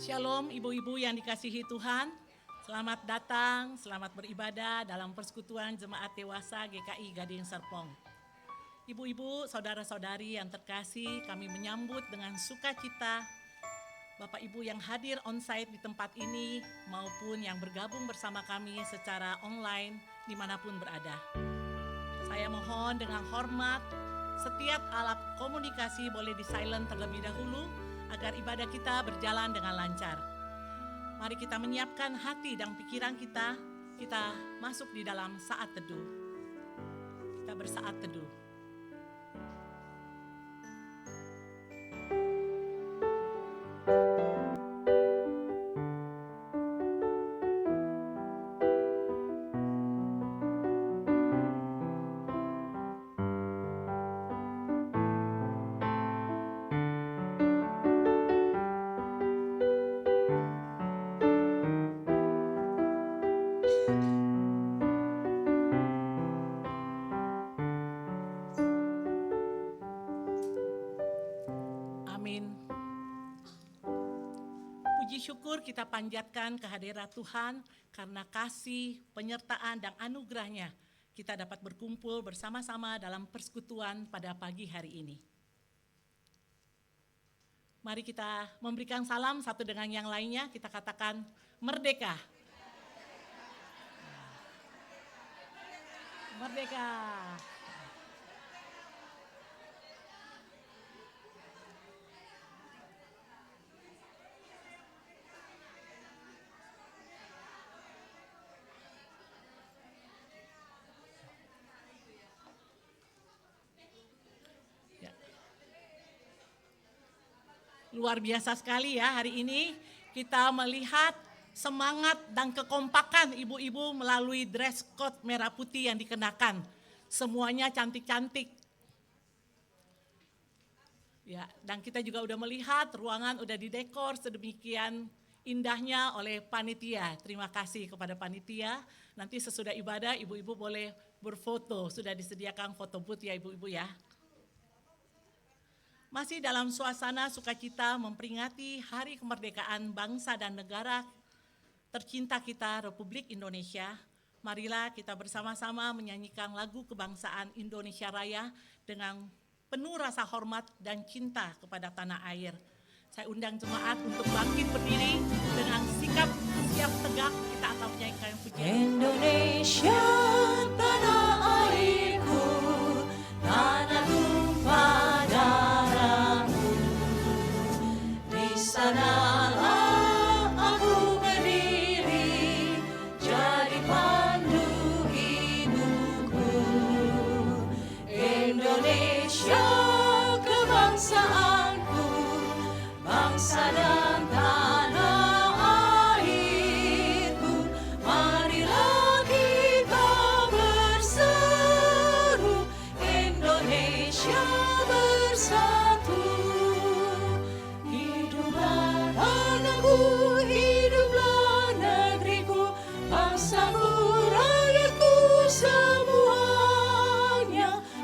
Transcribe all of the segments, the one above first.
Shalom ibu-ibu yang dikasihi Tuhan, selamat datang, selamat beribadah dalam persekutuan Jemaat Dewasa GKI Gading Serpong. Ibu-ibu, saudara-saudari yang terkasih, kami menyambut dengan sukacita Bapak Ibu yang hadir onsite di tempat ini maupun yang bergabung bersama kami secara online dimanapun berada. Saya mohon dengan hormat, setiap alat komunikasi boleh di silent terlebih dahulu, agar ibadah kita berjalan dengan lancar. Mari kita menyiapkan hati dan pikiran kita masuk di dalam saat teduh. Kita bersaat teduh. Syukur kita panjatkan kehadirat Tuhan karena kasih, penyertaan, dan anugerahnya kita dapat berkumpul bersama-sama dalam persekutuan pada pagi hari ini. Mari kita memberikan salam satu dengan yang lainnya, kita katakan merdeka. Merdeka. Luar biasa sekali ya, hari ini kita melihat semangat dan kekompakan ibu-ibu melalui dress code merah putih yang dikenakan. Semuanya cantik-cantik. Ya, dan kita juga udah melihat ruangan udah didekor sedemikian indahnya oleh panitia. Terima kasih kepada panitia. Nanti sesudah ibadah ibu-ibu boleh berfoto, sudah disediakan foto booth ya ibu-ibu ya. Masih dalam suasana sukacita memperingati Hari Kemerdekaan Bangsa dan Negara tercinta kita Republik Indonesia, marilah kita bersama-sama menyanyikan lagu kebangsaan Indonesia Raya dengan penuh rasa hormat dan cinta kepada tanah air. Saya undang jemaat untuk bangkit berdiri dengan sikap siap tegak, kita akan menyanyikan pujian. Indonesia tanah airku, tanah tumpah darahmu, di sanalah aku berdiri, jadi pandu hidupku. Indonesia kebangsaanku, bangsa dan tanah airku, marilah kita berseru, Indonesia bersatu. Hiduplah tanahku, hiduplah negeriku, bangsaku, rakyatku semuanya.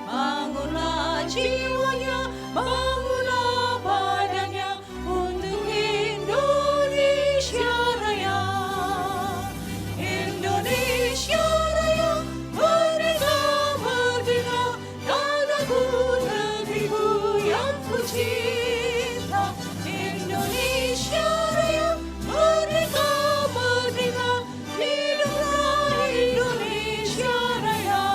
Bangunlah jiwanya, bangunlah badannya untuk Indonesia Raya. Indonesia Raya, merdeka, merdeka, tanahku, negeriku yang ku cinta. Indonesia Raya, merdeka, merdeka, hiduplah Indonesia Raya.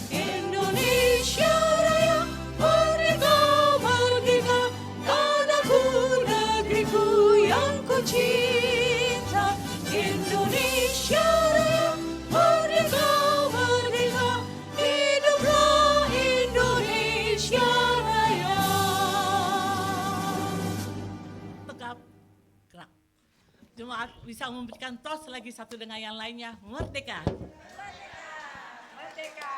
Indonesia Raya, merdeka, merdeka, tanahku, negeriku yang ku cinta. Indonesia Raya, merdeka, merdeka, hiduplah Indonesia Raya. Tegap, gerak. Jemaat bisa memberikan tos lagi satu dengan yang lainnya, merdeka. Merdeka, merdeka.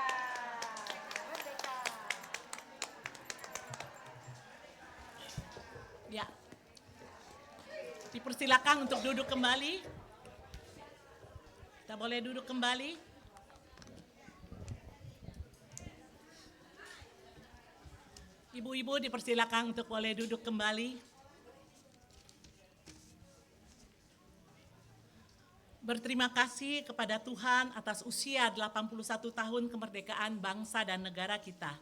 Ya. Dipersilakan untuk duduk kembali. Kita boleh duduk kembali. Ibu-ibu dipersilakan untuk boleh duduk kembali. Berterima kasih kepada Tuhan atas usia 81 tahun kemerdekaan bangsa dan negara kita.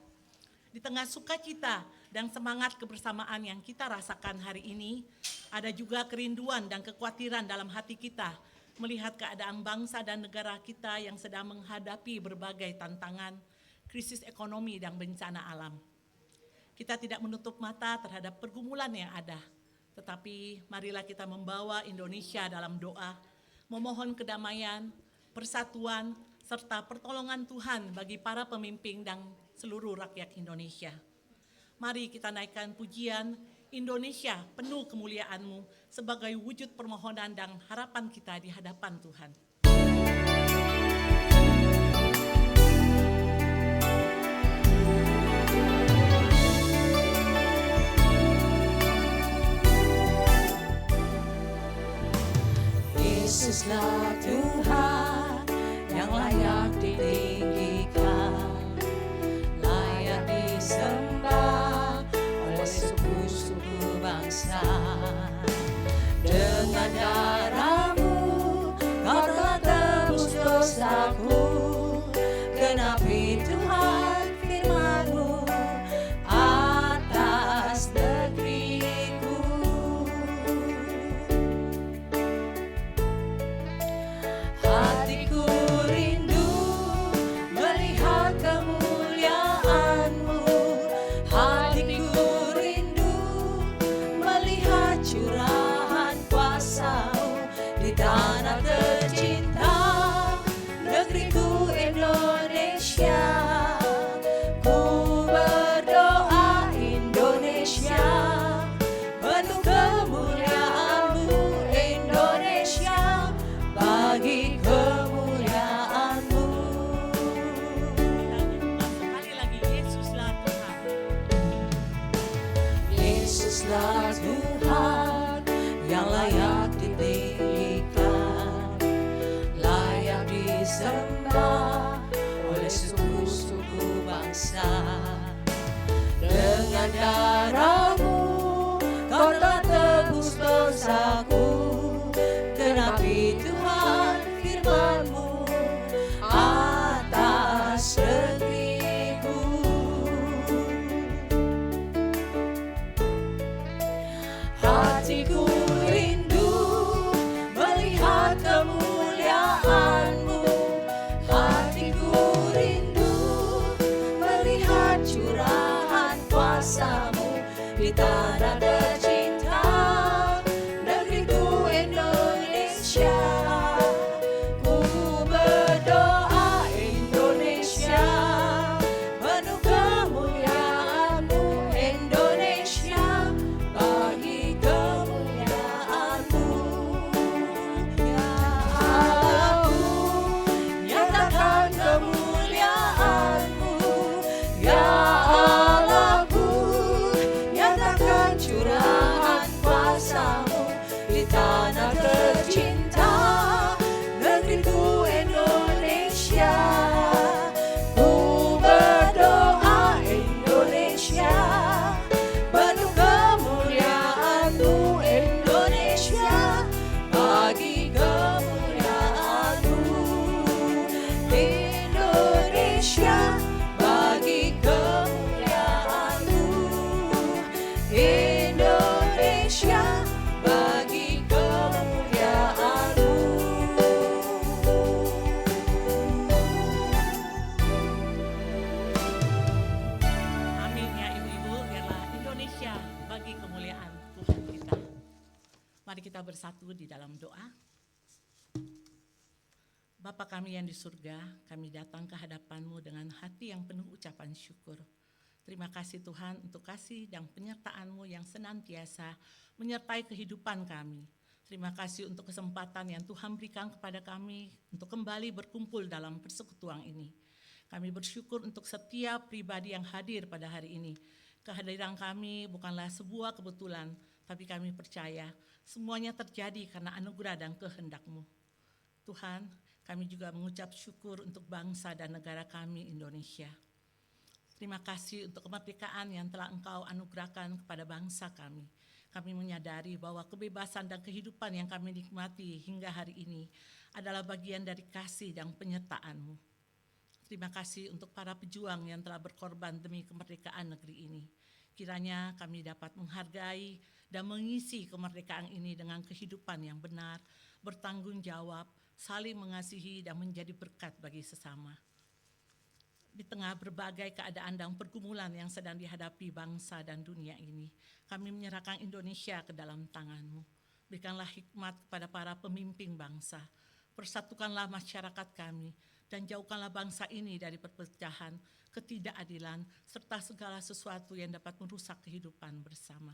Di tengah sukacita dan semangat kebersamaan yang kita rasakan hari ini, ada juga kerinduan dan kekhawatiran dalam hati kita melihat keadaan bangsa dan negara kita yang sedang menghadapi berbagai tantangan, krisis ekonomi dan bencana alam. Kita tidak menutup mata terhadap pergumulan yang ada, tetapi marilah kita membawa Indonesia dalam doa, memohon kedamaian, persatuan, serta pertolongan Tuhan bagi para pemimpin dan seluruh rakyat Indonesia. Mari kita naikkan pujian Indonesia penuh kemuliaan-Mu sebagai wujud permohonan dan harapan kita di hadapan Tuhan. Yesuslah Tuhan yang layak ditinggikan, layak disembah oleh suku-suku bangsa. Dengan darah-Mu Kau telah tebus dosaku, genapi Tuhan firman-Mu atas negeriku. Hatiku rindu melihat kemuliaan-Mu, hatiku rindu melihat curahan kuasa-Mu di tanah tercinta, negeriku Indonesia. Ku berdoa Indonesia, penuh kemuliaan-Mu Indonesia, bagi kemuliaan-Mu. Sekali lagi, Yesuslah Tuhan. Yesuslah Tuhan yang layak ditinggikan, layak disembah oleh suku-suku bangsa. Dengan darah-Mu Kau telah tebus dosaku, genapi Tuhan firman-Mu atas negeriku. Hatiku rindu melihat kemuliaan-Mu, hatiku rindu melihat curahan kuasa-Mu di tanah tercinta, negeriku Indonesia. Ku berdoa Indonesia, penuh kemuliaan-Mu Indonesia, bagi kemuliaan-Mu. Ya Allahku, nyatakan kemuliaan-Mu. Ya Allahku, nyatakan curahan kuasa-Mu di tanah tercinta, negeriku Indonesia. Ku berdoa Indonesia, penuh kemuliaan-Mu Indonesia, bagi kemuliaan-Mu Indonesia, bagi kemuliaan-Mu Indonesia, bagi kemuliaan-Mu. Amin ya ibu-ibu, biarlah Indonesia bagi kemuliaan Tuhan kita. Mari kita bersatu di dalam doa. Bapa kami yang di surga, kami datang ke hadapan-Mu dengan hati yang penuh ucapan syukur. Terima kasih Tuhan untuk kasih dan penyertaan-Mu yang senantiasa menyertai kehidupan kami. Terima kasih untuk kesempatan yang Tuhan berikan kepada kami untuk kembali berkumpul dalam persekutuan ini. Kami bersyukur untuk setiap pribadi yang hadir pada hari ini. Kehadiran kami bukanlah sebuah kebetulan, tapi kami percaya semuanya terjadi karena anugerah dan kehendak-Mu. Tuhan, kami juga mengucap syukur untuk bangsa dan negara kami Indonesia. Terima kasih untuk kemerdekaan yang telah Engkau anugerahkan kepada bangsa kami. Kami menyadari bahwa kebebasan dan kehidupan yang kami nikmati hingga hari ini adalah bagian dari kasih dan penyertaan-Mu. Terima kasih untuk para pejuang yang telah berkorban demi kemerdekaan negeri ini. Kiranya kami dapat menghargai dan mengisi kemerdekaan ini dengan kehidupan yang benar, bertanggung jawab, saling mengasihi dan menjadi berkat bagi sesama. Di tengah berbagai keadaan dan pergumulan yang sedang dihadapi bangsa dan dunia ini, kami menyerahkan Indonesia ke dalam tangan-Mu. Berikanlah hikmat kepada para pemimpin bangsa, persatukanlah masyarakat kami, dan jauhkanlah bangsa ini dari perpecahan, ketidakadilan, serta segala sesuatu yang dapat merusak kehidupan bersama.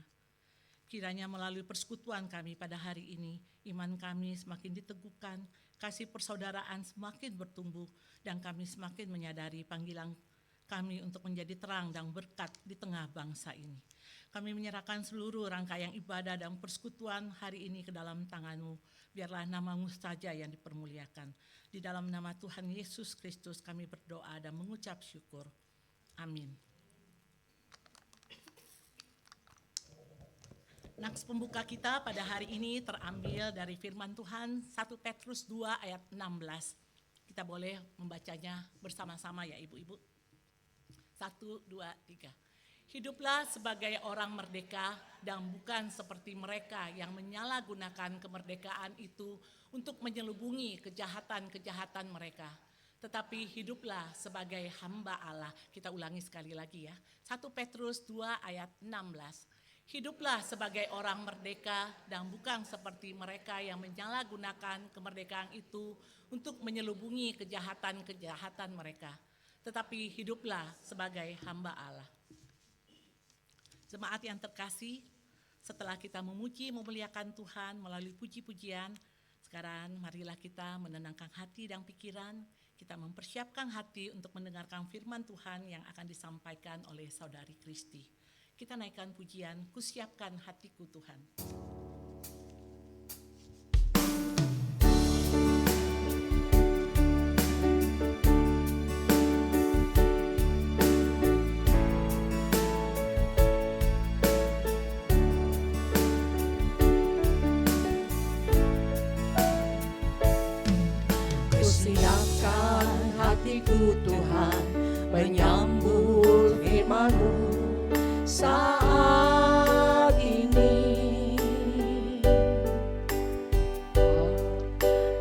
Kiranya melalui persekutuan kami pada hari ini, iman kami semakin diteguhkan, kasih persaudaraan semakin bertumbuh, dan kami semakin menyadari panggilan kami untuk menjadi terang dan berkat di tengah bangsa ini. Kami menyerahkan seluruh rangkaian ibadah dan persekutuan hari ini ke dalam tangan-Mu. Biarlah nama-Mu saja yang dipermuliakan. Di dalam nama Tuhan Yesus Kristus kami berdoa dan mengucap syukur. Amin. Naks pembuka kita pada hari ini terambil dari firman Tuhan 1 Petrus 2 ayat 16. Kita boleh membacanya bersama-sama ya ibu-ibu. 1, 2, 3. Hiduplah sebagai orang merdeka dan bukan seperti mereka yang menyalahgunakan kemerdekaan itu untuk menyelubungi kejahatan-kejahatan mereka. Tetapi hiduplah sebagai hamba Allah. Kita ulangi sekali lagi ya. 1 Petrus 2 ayat 16. Hiduplah sebagai orang merdeka dan bukan seperti mereka yang menyalahgunakan kemerdekaan itu untuk menyelubungi kejahatan-kejahatan mereka. Tetapi hiduplah sebagai hamba Allah. Jemaat yang terkasih, setelah kita memuji memuliakan Tuhan melalui puji-pujian, sekarang marilah kita menenangkan hati dan pikiran, kita mempersiapkan hati untuk mendengarkan firman Tuhan yang akan disampaikan oleh Saudari Kristi. Kita naikkan pujian, kusiapkan hatiku Tuhan. Kusiapkan hatiku Tuhan, menyambut firman-Mu saat ini.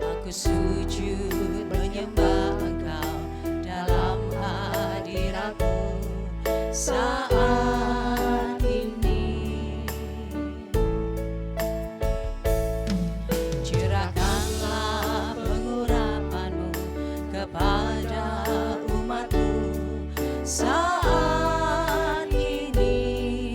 Aku sujud menyembah Engkau dalam hadirat-Mu saat ini. Curahkanlah pengurapan-Mu kepada umat-Mu saat ini.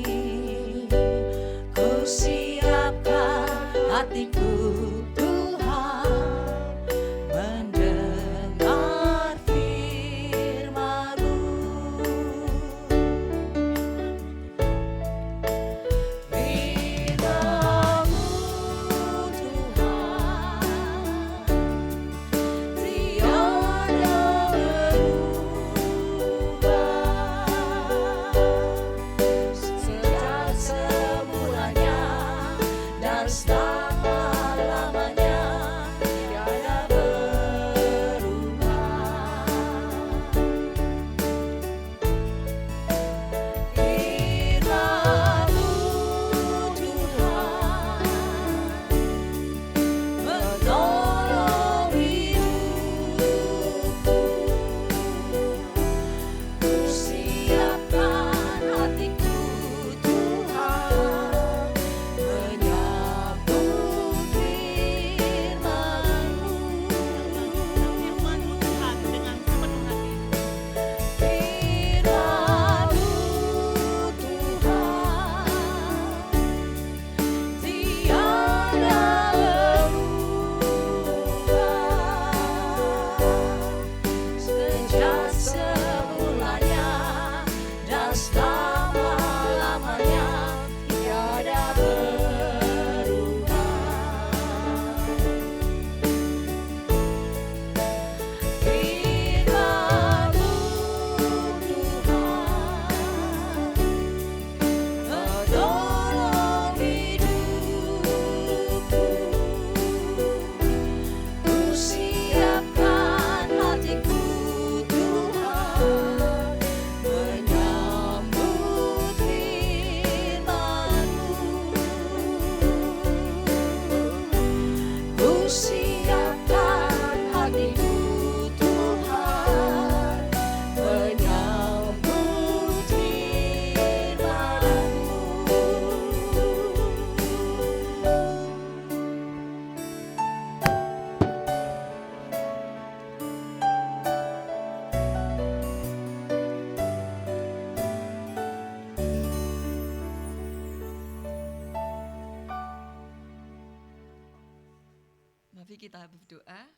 Mari kita berdoa.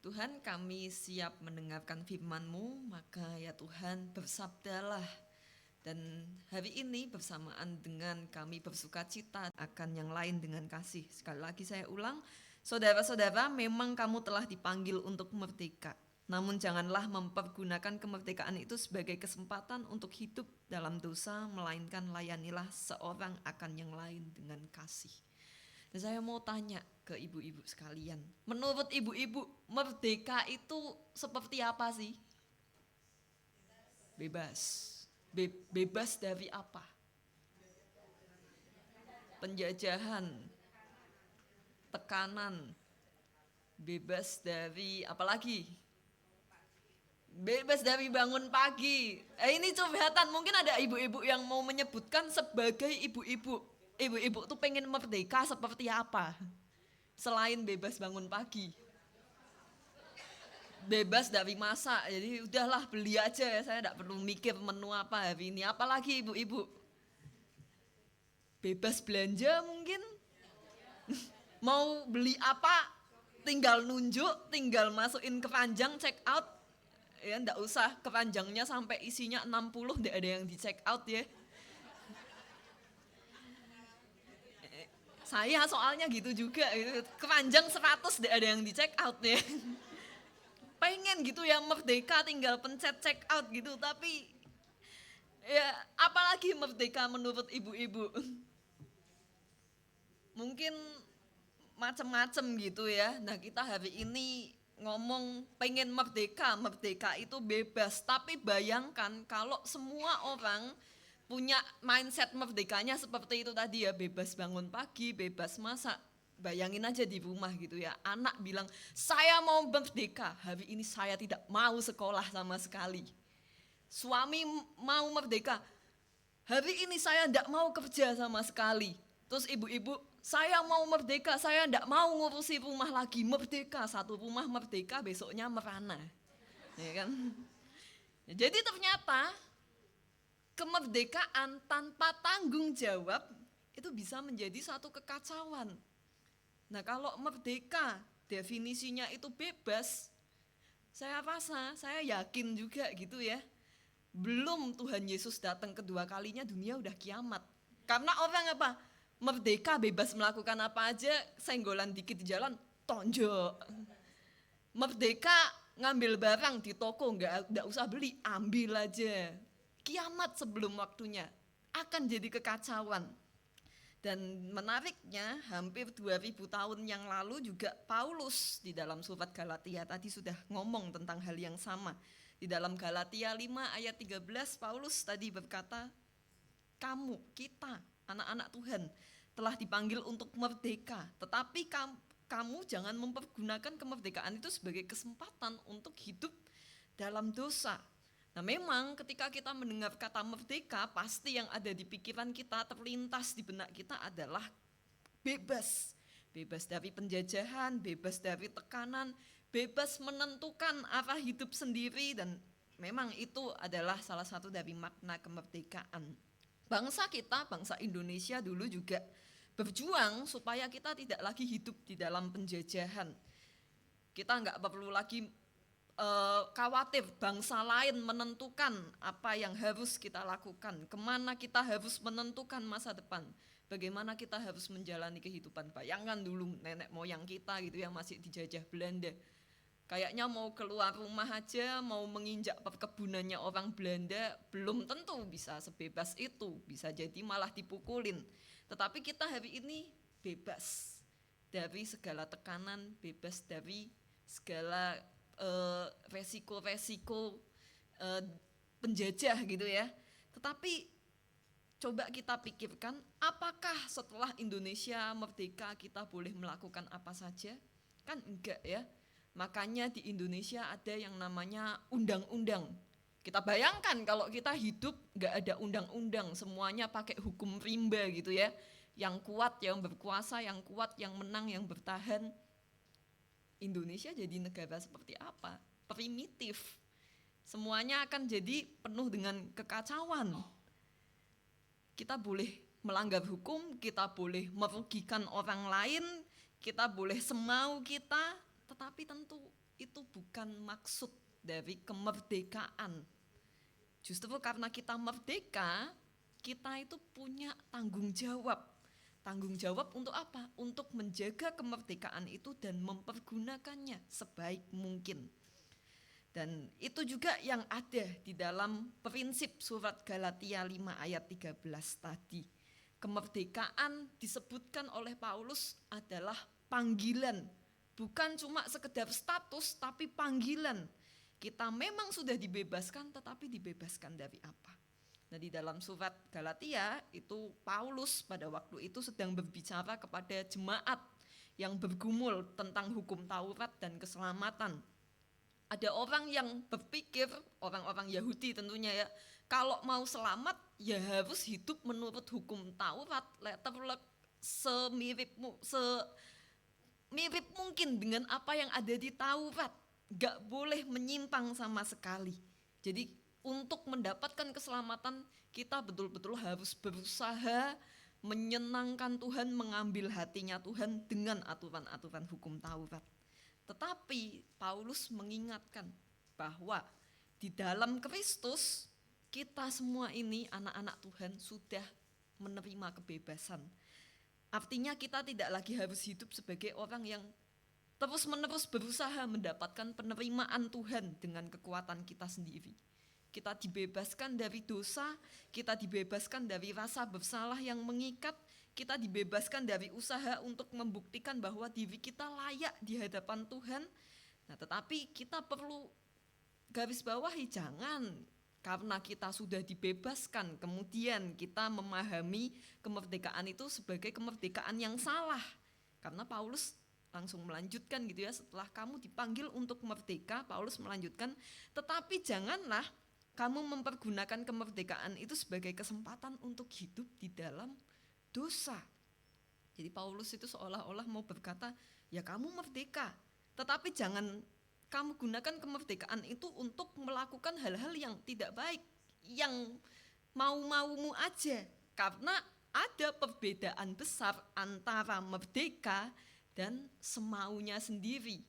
Tuhan, kami siap mendengarkan firman-Mu, maka ya Tuhan bersabdalah. Dan hari ini bersamaan dengan kami bersuka cita akan yang lain dengan kasih. Sekali lagi saya ulang, saudara-saudara, memang kamu telah dipanggil untuk merdeka. Namun janganlah mempergunakan kemerdekaan itu sebagai kesempatan untuk hidup dalam dosa, melainkan layanilah seorang akan yang lain dengan kasih. Dan saya mau tanya ke ibu-ibu sekalian, menurut ibu-ibu, merdeka itu seperti apa sih? Bebas. Bebas dari apa? Penjajahan, tekanan, bebas dari apa lagi? Bebas dari bangun pagi. Ini curhatan, mungkin ada ibu-ibu yang mau menyebutkan sebagai ibu-ibu. Ibu-ibu tuh pengen merdeka seperti apa? Selain bebas bangun pagi. Bebas dari masak, jadi udahlah beli aja ya, saya tidak perlu mikir menu apa hari ini. Apalagi ibu-ibu? Bebas belanja mungkin? Mau beli apa? Tinggal nunjuk, tinggal masukin keranjang, check out. Ya enggak usah keranjangnya sampai isinya 60, enggak ada yang di check out ya. Saya soalnya gitu juga, keranjang 100 enggak ada yang di check out ya. Pengen gitu ya merdeka tinggal pencet check out gitu, tapi ya apalagi merdeka menurut ibu-ibu? Mungkin macem-macem gitu ya. Nah kita hari ini ngomong pengen merdeka, merdeka itu bebas. Tapi bayangkan kalau semua orang punya mindset merdekanya seperti itu tadi ya, bebas bangun pagi, bebas masak. Bayangin aja di rumah gitu ya, anak bilang saya mau merdeka, hari ini saya tidak mau sekolah sama sekali. Suami mau merdeka, hari ini saya tidak mau kerja sama sekali. Terus ibu-ibu, saya mau merdeka, saya tidak mau ngurusi rumah lagi. Merdeka, satu rumah merdeka, besoknya merana. Ya kan? Jadi ternyata kemerdekaan tanpa tanggung jawab itu bisa menjadi satu kekacauan. Nah kalau merdeka definisinya itu bebas, saya rasa, saya yakin juga gitu ya, belum Tuhan Yesus datang kedua kalinya dunia udah kiamat. Karena orang apa? Merdeka bebas melakukan apa aja, senggolan dikit di jalan, tonjok. Merdeka ngambil barang di toko, nggak usah beli, ambil aja. Kiamat sebelum waktunya, akan jadi kekacauan. Dan menariknya hampir 2000 tahun yang lalu juga Paulus di dalam surat Galatia tadi sudah ngomong tentang hal yang sama. Di dalam Galatia 5 ayat 13 Paulus tadi berkata, kamu, kita, anak-anak Tuhan telah dipanggil untuk merdeka. Tetapi kamu jangan mempergunakan kemerdekaan itu sebagai kesempatan untuk hidup dalam dosa. Nah memang ketika kita mendengar kata merdeka, pasti yang ada di pikiran kita, terlintas di benak kita adalah bebas. Bebas dari penjajahan, bebas dari tekanan, bebas menentukan arah hidup sendiri, dan memang itu adalah salah satu dari makna kemerdekaan. Bangsa kita, bangsa Indonesia dulu juga berjuang supaya kita tidak lagi hidup di dalam penjajahan. Kita nggak perlu lagi khawatir bangsa lain menentukan apa yang harus kita lakukan, kemana kita harus menentukan masa depan, bagaimana kita harus menjalani kehidupan. Bayangkan dulu nenek moyang kita gitu yang masih dijajah Belanda, kayaknya mau keluar rumah aja, mau menginjak perkebunannya orang Belanda, belum tentu bisa sebebas itu, bisa jadi malah dipukulin. Tetapi kita hari ini bebas dari segala tekanan, bebas dari segala resiko-resiko penjajah gitu ya. Tetapi coba kita pikirkan, apakah setelah Indonesia merdeka kita boleh melakukan apa saja? Kan enggak ya. Makanya di Indonesia ada yang namanya undang-undang. Kita bayangkan kalau kita hidup enggak ada undang-undang, semuanya pakai hukum rimba gitu ya. Yang kuat yang berkuasa, yang kuat yang menang, yang bertahan. Indonesia jadi negara seperti apa? Primitif. Semuanya akan jadi penuh dengan kekacauan. Kita boleh melanggar hukum, kita boleh merugikan orang lain, kita boleh semau kita, tetapi tentu itu bukan maksud dari kemerdekaan. Justru karena kita merdeka, kita itu punya tanggung jawab. Tanggung jawab untuk apa? Untuk menjaga kemerdekaan itu dan mempergunakannya sebaik mungkin. Dan itu juga yang ada di dalam prinsip surat Galatia 5 ayat 13 tadi. Kemerdekaan disebutkan oleh Paulus adalah panggilan. Bukan cuma sekedar status, tapi panggilan. Kita memang sudah dibebaskan, tetapi dibebaskan dari apa? Nah, di dalam surat Galatia itu Paulus pada waktu itu sedang berbicara kepada jemaat yang bergumul tentang hukum Taurat dan keselamatan. Ada orang yang berpikir, orang-orang Yahudi tentunya ya, kalau mau selamat ya harus hidup menurut hukum Taurat, letter luck, semirip mungkin dengan apa yang ada di Taurat. Gak boleh menyimpang sama sekali. Jadi untuk mendapatkan keselamatan kita betul-betul harus berusaha menyenangkan Tuhan, mengambil hatinya Tuhan dengan aturan-aturan hukum Taurat. Tetapi Paulus mengingatkan bahwa di dalam Kristus kita semua ini anak-anak Tuhan sudah menerima kebebasan. Artinya kita tidak lagi harus hidup sebagai orang yang terus-menerus berusaha mendapatkan penerimaan Tuhan dengan kekuatan kita sendiri. Kita dibebaskan dari dosa, kita dibebaskan dari rasa bersalah yang mengikat, kita dibebaskan dari usaha untuk membuktikan bahwa diri kita layak di hadapan Tuhan. Nah, tetapi kita perlu garis bawahi, jangan karena kita sudah dibebaskan, kemudian kita memahami kemerdekaan itu sebagai kemerdekaan yang salah. Karena Paulus langsung melanjutkan gitu ya, setelah kamu dipanggil untuk merdeka, Paulus melanjutkan, tetapi janganlah kamu mempergunakan kemerdekaan itu sebagai kesempatan untuk hidup di dalam dosa. Jadi Paulus itu seolah-olah mau berkata, ya kamu merdeka, tetapi jangan kamu gunakan kemerdekaan itu untuk melakukan hal-hal yang tidak baik, yang mau-maumu aja. Karena ada perbedaan besar antara merdeka dan semaunya sendiri.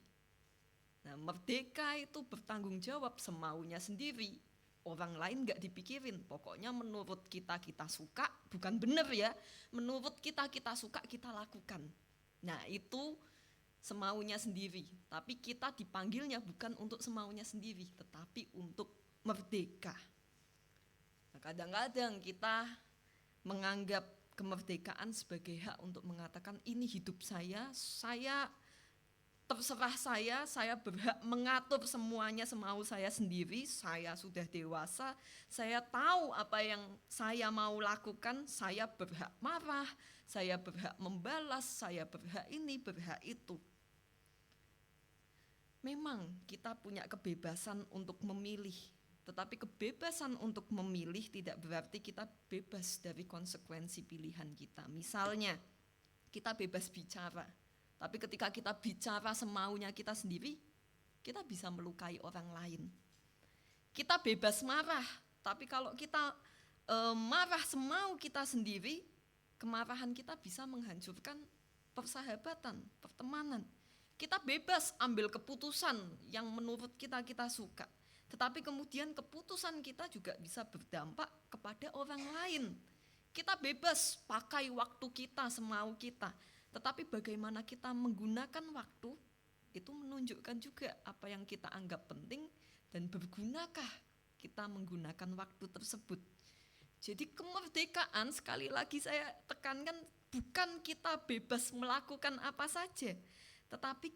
Nah, merdeka itu bertanggung jawab, semaunya sendiri orang lain gak dipikirin, pokoknya menurut kita suka, bukan benar ya, menurut kita suka kita lakukan. Nah itu semaunya sendiri, tapi kita dipanggilnya bukan untuk semaunya sendiri, tetapi untuk merdeka. Nah, kadang-kadang kita menganggap kemerdekaan sebagai hak untuk mengatakan ini hidup saya terserah saya berhak mengatur semuanya semau saya sendiri, saya sudah dewasa, saya tahu apa yang saya mau lakukan, saya berhak marah, saya berhak membalas, saya berhak ini, berhak itu. Memang kita punya kebebasan untuk memilih, tetapi kebebasan untuk memilih tidak berarti kita bebas dari konsekuensi pilihan kita. Misalnya, kita bebas bicara, tapi ketika kita bicara semaunya kita sendiri, kita bisa melukai orang lain. Kita bebas marah, tapi kalau kita marah semau kita sendiri, kemarahan kita bisa menghancurkan persahabatan, pertemanan. Kita bebas ambil keputusan yang menurut kita suka, tetapi kemudian keputusan kita juga bisa berdampak kepada orang lain. Kita bebas pakai waktu kita semau kita, tetapi bagaimana kita menggunakan waktu itu menunjukkan juga apa yang kita anggap penting dan bergunakah kita menggunakan waktu tersebut. Jadi kemerdekaan, sekali lagi saya tekankan, bukan kita bebas melakukan apa saja, tetapi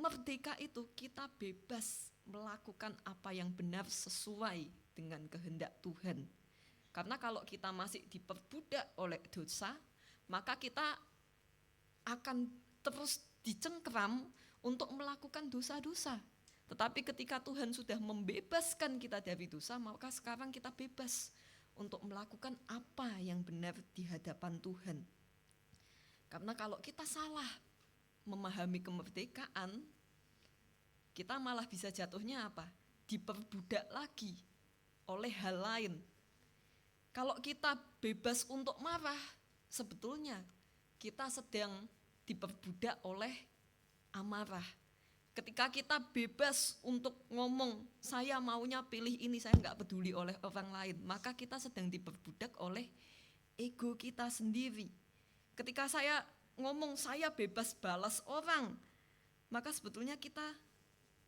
merdeka itu kita bebas melakukan apa yang benar sesuai dengan kehendak Tuhan. Karena kalau kita masih diperbudak oleh dosa, maka kita akan terus dicengkram untuk melakukan dosa-dosa. Tetapi ketika Tuhan sudah membebaskan kita dari dosa, maka sekarang kita bebas untuk melakukan apa yang benar di hadapan Tuhan. Karena kalau kita salah memahami kemerdekaan, kita malah bisa jatuhnya apa? Diperbudak lagi oleh hal lain. Kalau kita bebas untuk marah, sebetulnya kita sedang diperbudak oleh amarah. Ketika kita bebas untuk ngomong, saya maunya pilih ini, saya nggak peduli oleh orang lain, maka kita sedang diperbudak oleh ego kita sendiri. Ketika saya ngomong, saya bebas balas orang, maka sebetulnya kita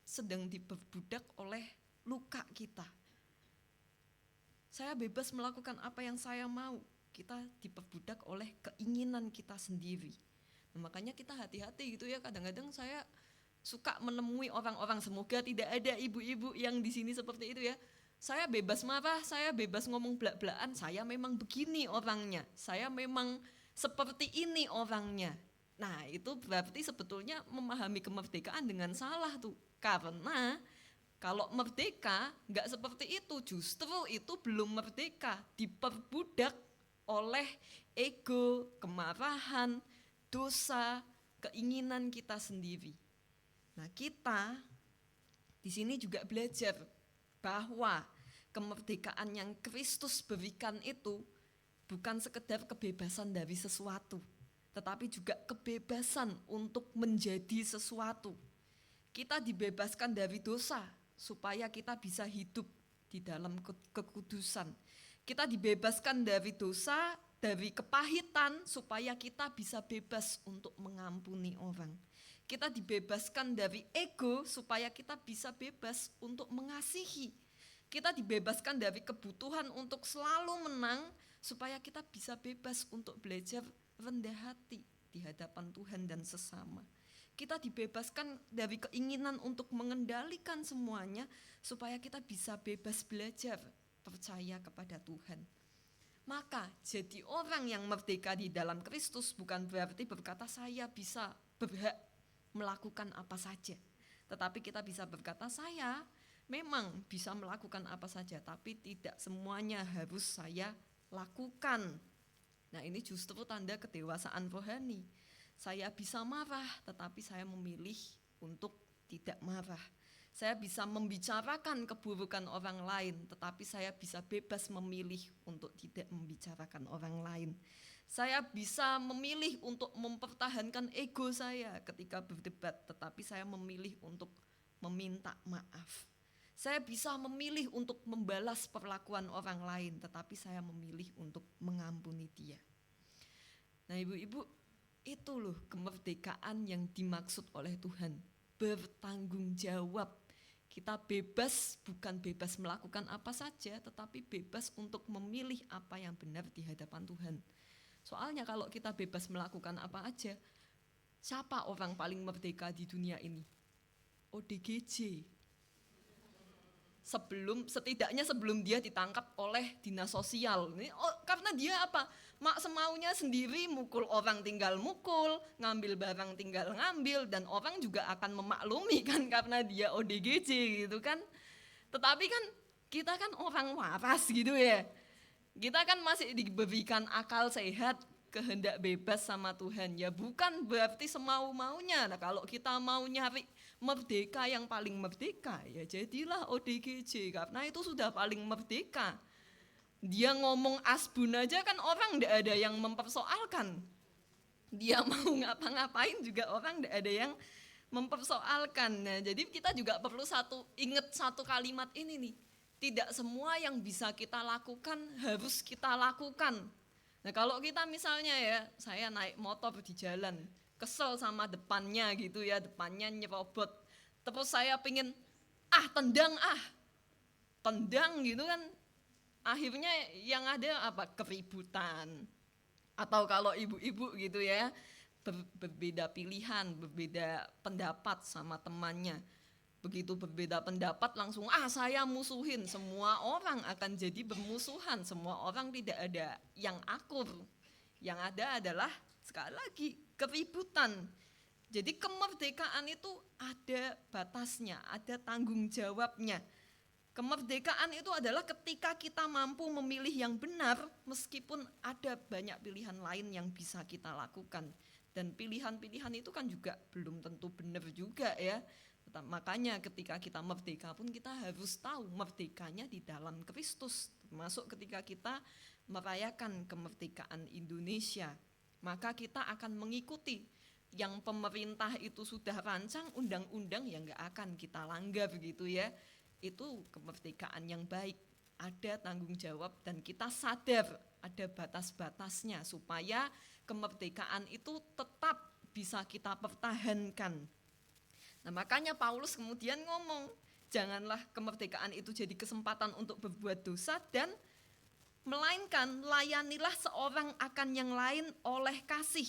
sedang diperbudak oleh luka kita. Saya bebas melakukan apa yang saya mau, kita diperbudak oleh keinginan kita sendiri. Nah, makanya kita hati-hati gitu ya, kadang-kadang saya suka menemui orang-orang, semoga tidak ada ibu-ibu yang di sini seperti itu ya. Saya bebas marah, saya bebas ngomong belak-belakan, saya memang begini orangnya, saya memang seperti ini orangnya. Nah, itu berarti sebetulnya memahami kemerdekaan dengan salah tuh. Karena kalau merdeka nggak seperti itu, justru itu belum merdeka, diperbudak oleh ego, kemarahan, dosa, keinginan kita sendiri. Nah, kita di sini juga belajar bahwa kemerdekaan yang Kristus berikan itu bukan sekedar kebebasan dari sesuatu, tetapi juga kebebasan untuk menjadi sesuatu. Kita dibebaskan dari dosa supaya kita bisa hidup di dalam kekudusan. Kita dibebaskan dari dosa, dari kepahitan supaya kita bisa bebas untuk mengampuni orang. Kita dibebaskan dari ego supaya kita bisa bebas untuk mengasihi. Kita dibebaskan dari kebutuhan untuk selalu menang supaya kita bisa bebas untuk belajar rendah hati di hadapan Tuhan dan sesama. Kita dibebaskan dari keinginan untuk mengendalikan semuanya supaya kita bisa bebas belajar percaya kepada Tuhan. Maka jadi orang yang merdeka di dalam Kristus bukan berarti berkata saya bisa berhak melakukan apa saja. Tetapi kita bisa berkata saya memang bisa melakukan apa saja, tapi tidak semuanya harus saya lakukan. Nah, ini justru tanda kedewasaan rohani. Saya bisa marah, tetapi saya memilih untuk tidak marah. Saya bisa membicarakan keburukan orang lain, tetapi saya bisa bebas memilih untuk tidak membicarakan orang lain. Saya bisa memilih untuk mempertahankan ego saya ketika berdebat, tetapi saya memilih untuk meminta maaf. Saya bisa memilih untuk membalas perlakuan orang lain, tetapi saya memilih untuk mengampuni dia. Nah, ibu-ibu, itu loh kemerdekaan yang dimaksud oleh Tuhan. Bertanggung jawab. Kita bebas, bukan bebas melakukan apa saja, tetapi bebas untuk memilih apa yang benar di hadapan Tuhan. Soalnya kalau kita bebas melakukan apa aja, siapa orang paling merdeka di dunia ini? ODGJ. Setidaknya sebelum dia ditangkap oleh dinas sosial. Karena dia apa? Mak semaunya sendiri, mukul orang tinggal mukul, ngambil barang tinggal ngambil, dan orang juga akan memaklumi kan karena dia ODGJ gitu kan. Tetapi kan kita kan orang waras gitu ya. Kita kan masih diberikan akal sehat, kehendak bebas sama Tuhan. Ya bukan berarti semau-maunya. Nah, kalau kita mau nyari merdeka yang paling merdeka, ya jadilah ODGJ karena itu sudah paling merdeka. Dia ngomong asbun aja kan orang enggak ada yang mempersoalkan. Dia mau ngapa-ngapain juga orang enggak ada yang mempersoalkan. Nah, jadi kita juga perlu ingat satu kalimat ini nih. Tidak semua yang bisa kita lakukan harus kita lakukan. Nah, kalau kita misalnya ya, saya naik motor di jalan, kesel sama depannya gitu ya, depannya nyerobot. Terus saya pengen tendang gitu kan. Akhirnya yang ada apa? Keributan. Atau kalau ibu-ibu gitu ya, berbeda pilihan, berbeda pendapat sama temannya. Begitu berbeda pendapat langsung saya musuhin, semua orang akan jadi bermusuhan, semua orang tidak ada yang akur. Yang ada adalah sekali lagi keributan. Jadi kemerdekaan itu ada batasnya, ada tanggung jawabnya. Kemerdekaan itu adalah ketika kita mampu memilih yang benar meskipun ada banyak pilihan lain yang bisa kita lakukan. Dan pilihan-pilihan itu kan juga belum tentu benar juga ya. Makanya ketika kita merdeka pun kita harus tahu merdekanya di dalam Kristus. Termasuk ketika kita merayakan kemerdekaan Indonesia, maka kita akan mengikuti yang pemerintah itu sudah rancang undang-undang ya nggak akan kita langgar gitu ya. Itu kemerdekaan yang baik, ada tanggung jawab dan kita sadar ada batas-batasnya supaya kemerdekaan itu tetap bisa kita pertahankan. Nah, makanya Paulus kemudian ngomong, janganlah kemerdekaan itu jadi kesempatan untuk berbuat dosa, dan melainkan layanilah seorang akan yang lain oleh kasih.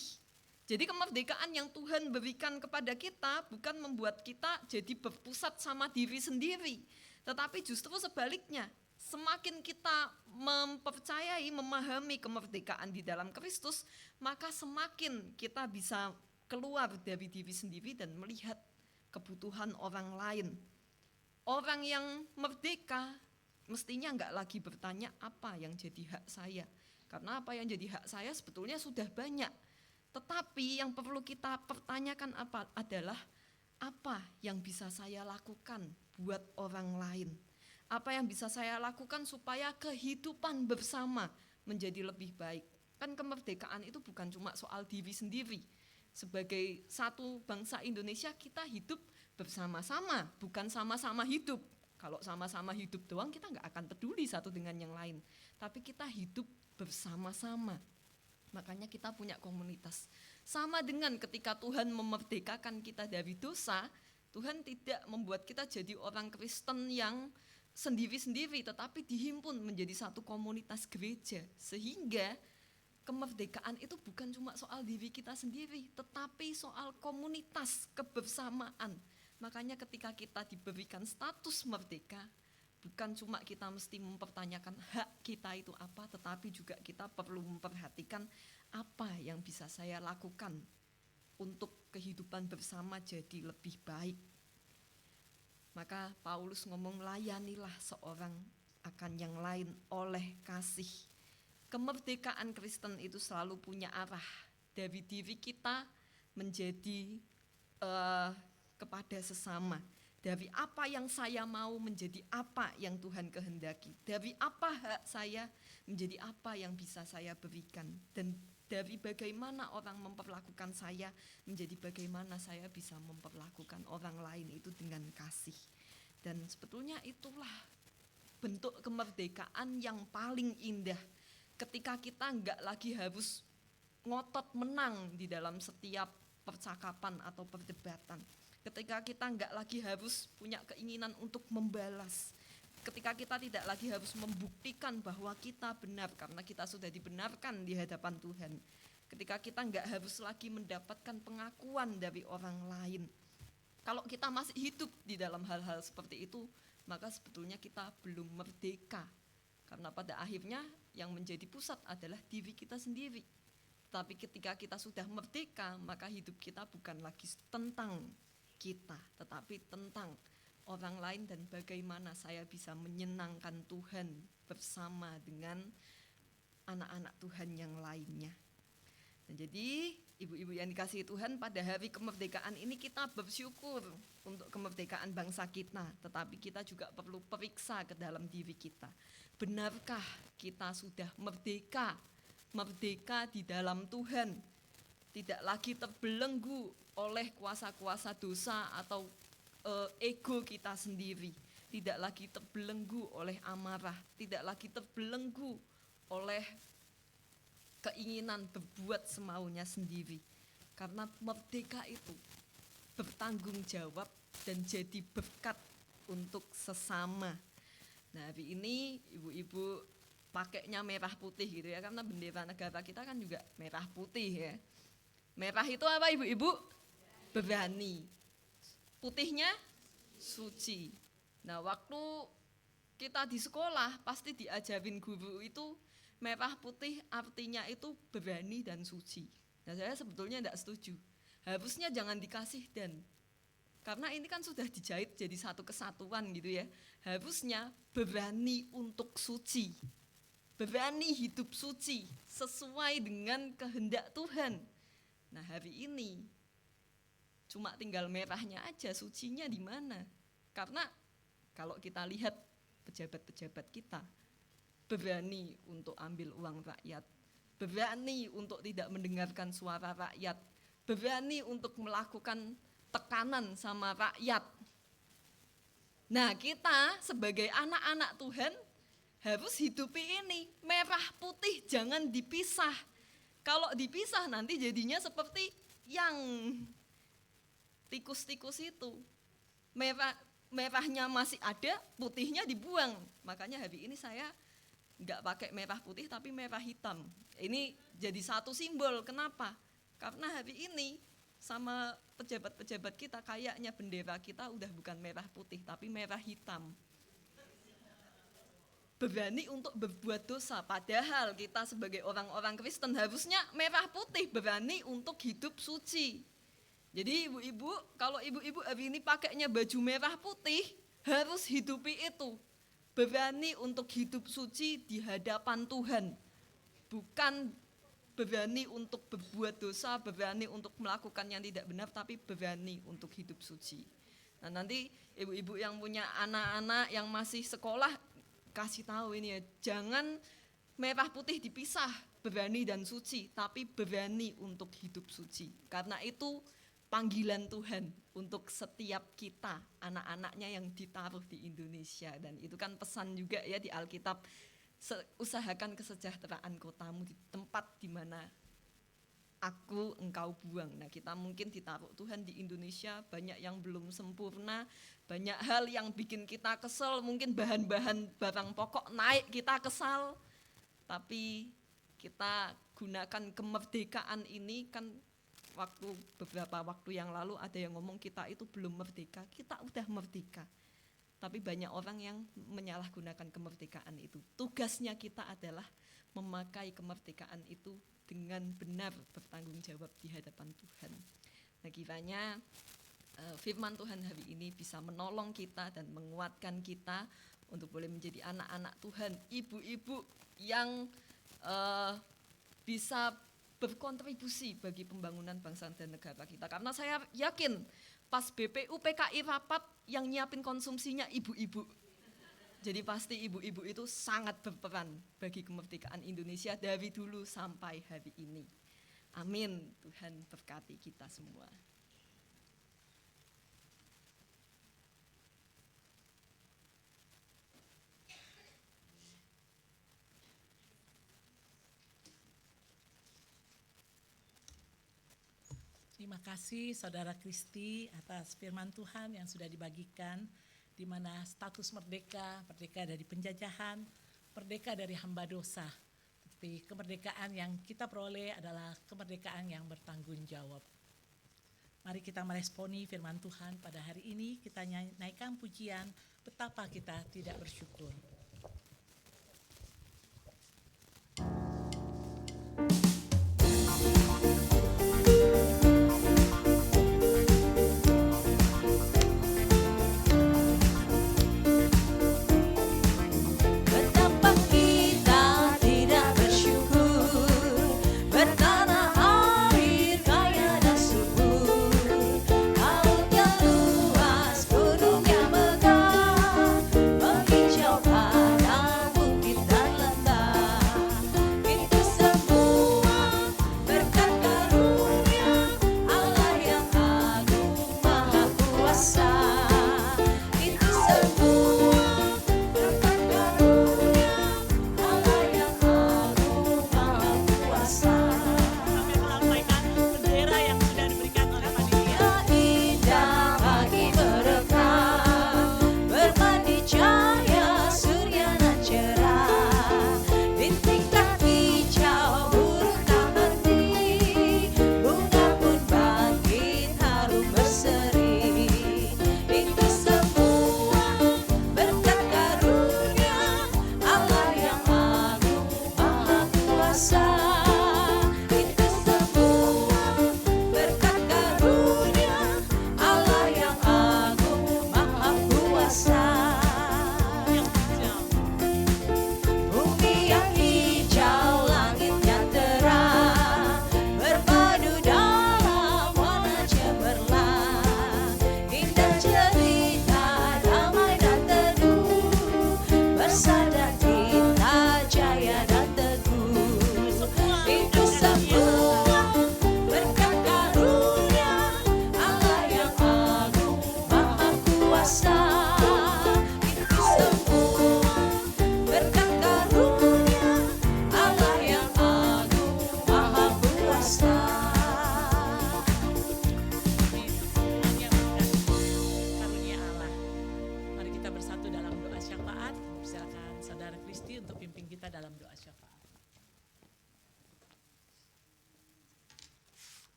Jadi kemerdekaan yang Tuhan berikan kepada kita bukan membuat kita jadi berpusat sama diri sendiri, tetapi justru sebaliknya. Semakin kita mempercayai, memahami kemerdekaan di dalam Kristus, maka semakin kita bisa keluar dari diri sendiri dan melihat kebutuhan orang lain. Orang yang merdeka mestinya enggak lagi bertanya apa yang jadi hak saya. Karena apa yang jadi hak saya sebetulnya sudah banyak. Tetapi yang perlu kita pertanyakan adalah apa yang bisa saya lakukan buat orang lain. Apa yang bisa saya lakukan supaya kehidupan bersama menjadi lebih baik. Kan kemerdekaan itu bukan cuma soal diri sendiri. Sebagai satu bangsa Indonesia kita hidup bersama-sama, bukan sama-sama hidup. Kalau sama-sama hidup doang kita nggak akan peduli satu dengan yang lain. Tapi kita hidup bersama-sama. Makanya kita punya komunitas. Sama dengan ketika Tuhan memerdekakan kita dari dosa, Tuhan tidak membuat kita jadi orang Kristen yang sendiri-sendiri, tetapi dihimpun menjadi satu komunitas gereja. Sehingga kemerdekaan itu bukan cuma soal diri kita sendiri, tetapi soal komunitas, kebersamaan. Makanya ketika kita diberikan status merdeka, bukan cuma kita mesti mempertanyakan hak kita itu apa, tetapi juga kita perlu memperhatikan apa yang bisa saya lakukan untuk kehidupan bersama jadi lebih baik. Maka Paulus ngomong, layanilah seorang akan yang lain oleh kasih. Kemerdekaan Kristen itu selalu punya arah dari diri kita menjadi kepada sesama. Dari apa yang saya mau menjadi apa yang Tuhan kehendaki. Dari apa hak saya menjadi apa yang bisa saya berikan. Dan dari bagaimana orang memperlakukan saya menjadi bagaimana saya bisa memperlakukan orang lain itu dengan kasih. Dan sebetulnya itulah bentuk kemerdekaan yang paling indah. Ketika kita enggak lagi harus ngotot menang di dalam setiap percakapan atau perdebatan. Ketika kita enggak lagi harus punya keinginan untuk membalas. Ketika kita tidak lagi harus membuktikan bahwa kita benar karena kita sudah dibenarkan di hadapan Tuhan. Ketika kita enggak harus lagi mendapatkan pengakuan dari orang lain. Kalau kita masih hidup di dalam hal-hal seperti itu, maka sebetulnya kita belum merdeka. Karena pada akhirnya yang menjadi pusat adalah diri kita sendiri. Tapi ketika kita sudah merdeka, maka hidup kita bukan lagi tentang kita, tetapi tentang orang lain dan bagaimana saya bisa menyenangkan Tuhan bersama dengan anak-anak Tuhan yang lainnya. Dan jadi ibu-ibu yang dikasihi Tuhan, pada hari kemerdekaan ini kita bersyukur untuk kemerdekaan bangsa kita, tetapi kita juga perlu periksa ke dalam diri kita. Benarkah kita sudah merdeka? Merdeka di dalam Tuhan, tidak lagi terbelenggu oleh kuasa-kuasa dosa atau ego kita sendiri, tidak lagi terbelenggu oleh amarah, tidak lagi terbelenggu oleh keinginan berbuat semaunya sendiri. Karena merdeka itu bertanggung jawab dan jadi berkat untuk sesama. Nah, hari ini ibu-ibu pakainya merah putih gitu ya, karena bendera negara kita kan juga merah putih ya. Merah itu apa ibu-ibu? Berani. Putihnya suci. Nah, waktu kita di sekolah pasti diajarin guru itu merah putih artinya itu berani dan suci. Nah, saya sebetulnya tidak setuju. Harusnya jangan dikasih dan. Karena ini kan sudah dijahit jadi satu kesatuan gitu ya. Harusnya berani untuk suci. Berani hidup suci sesuai dengan kehendak Tuhan. Nah, hari ini cuma tinggal merahnya aja, sucinya di mana? Karena kalau kita lihat pejabat-pejabat kita berani untuk ambil uang rakyat, berani untuk tidak mendengarkan suara rakyat, berani untuk melakukan tekanan sama rakyat. Nah, kita sebagai anak-anak Tuhan harus hidupi ini, merah putih jangan dipisah. Kalau dipisah nanti jadinya seperti yang tikus-tikus itu. Merahnya masih ada, putihnya dibuang. Makanya hari ini saya enggak pakai merah putih tapi merah hitam. Ini jadi satu simbol. Kenapa? Karena hari ini sama pejabat-pejabat kita kayaknya bendera kita udah bukan merah putih tapi merah hitam. Berani untuk berbuat dosa, padahal kita sebagai orang-orang Kristen harusnya merah putih, berani untuk hidup suci. Jadi ibu-ibu, kalau ibu-ibu hari ini pakainya baju merah putih, harus hidupi itu. Berani untuk hidup suci di hadapan Tuhan. Bukan berani untuk berbuat dosa, berani untuk melakukan yang tidak benar, tapi berani untuk hidup suci. Nah, nanti ibu-ibu yang punya anak-anak yang masih sekolah, kasih tahu ini ya, jangan merah putih dipisah, berani dan suci, tapi berani untuk hidup suci. Karena itu panggilan Tuhan untuk setiap kita, anak-anaknya yang ditaruh di Indonesia. Dan itu kan pesan juga ya di Alkitab, usahakan kesejahteraan kotamu di tempat di mana engkau buang. Nah, kita mungkin ditaruh Tuhan di Indonesia, banyak yang belum sempurna, banyak hal yang bikin kita kesel, mungkin bahan-bahan barang pokok naik kita kesal. Tapi kita gunakan kemerdekaan ini, kan beberapa waktu yang lalu ada yang ngomong kita itu belum merdeka, kita udah merdeka. Tapi banyak orang yang menyalahgunakan kemerdekaan itu. Tugasnya kita adalah memakai kemerdekaan itu dengan benar, bertanggung jawab di hadapan Tuhan. Nah, kiranya firman Tuhan hari ini bisa menolong kita dan menguatkan kita untuk boleh menjadi anak-anak Tuhan, ibu-ibu yang bisa berkontribusi bagi pembangunan bangsa dan negara kita. Karena saya yakin pas BPU PKI rapat yang nyiapin konsumsinya ibu-ibu. Jadi pasti ibu-ibu itu sangat berperan bagi kemerdekaan Indonesia dari dulu sampai hari ini. Amin. Tuhan berkati kita semua. Terima kasih Saudara Kristi atas firman Tuhan yang sudah dibagikan, di mana status merdeka dari penjajahan, merdeka dari hamba dosa. Tapi kemerdekaan yang kita peroleh adalah kemerdekaan yang bertanggung jawab. Mari kita meresponi firman Tuhan pada hari ini, kita naikkan pujian betapa kita tidak bersyukur.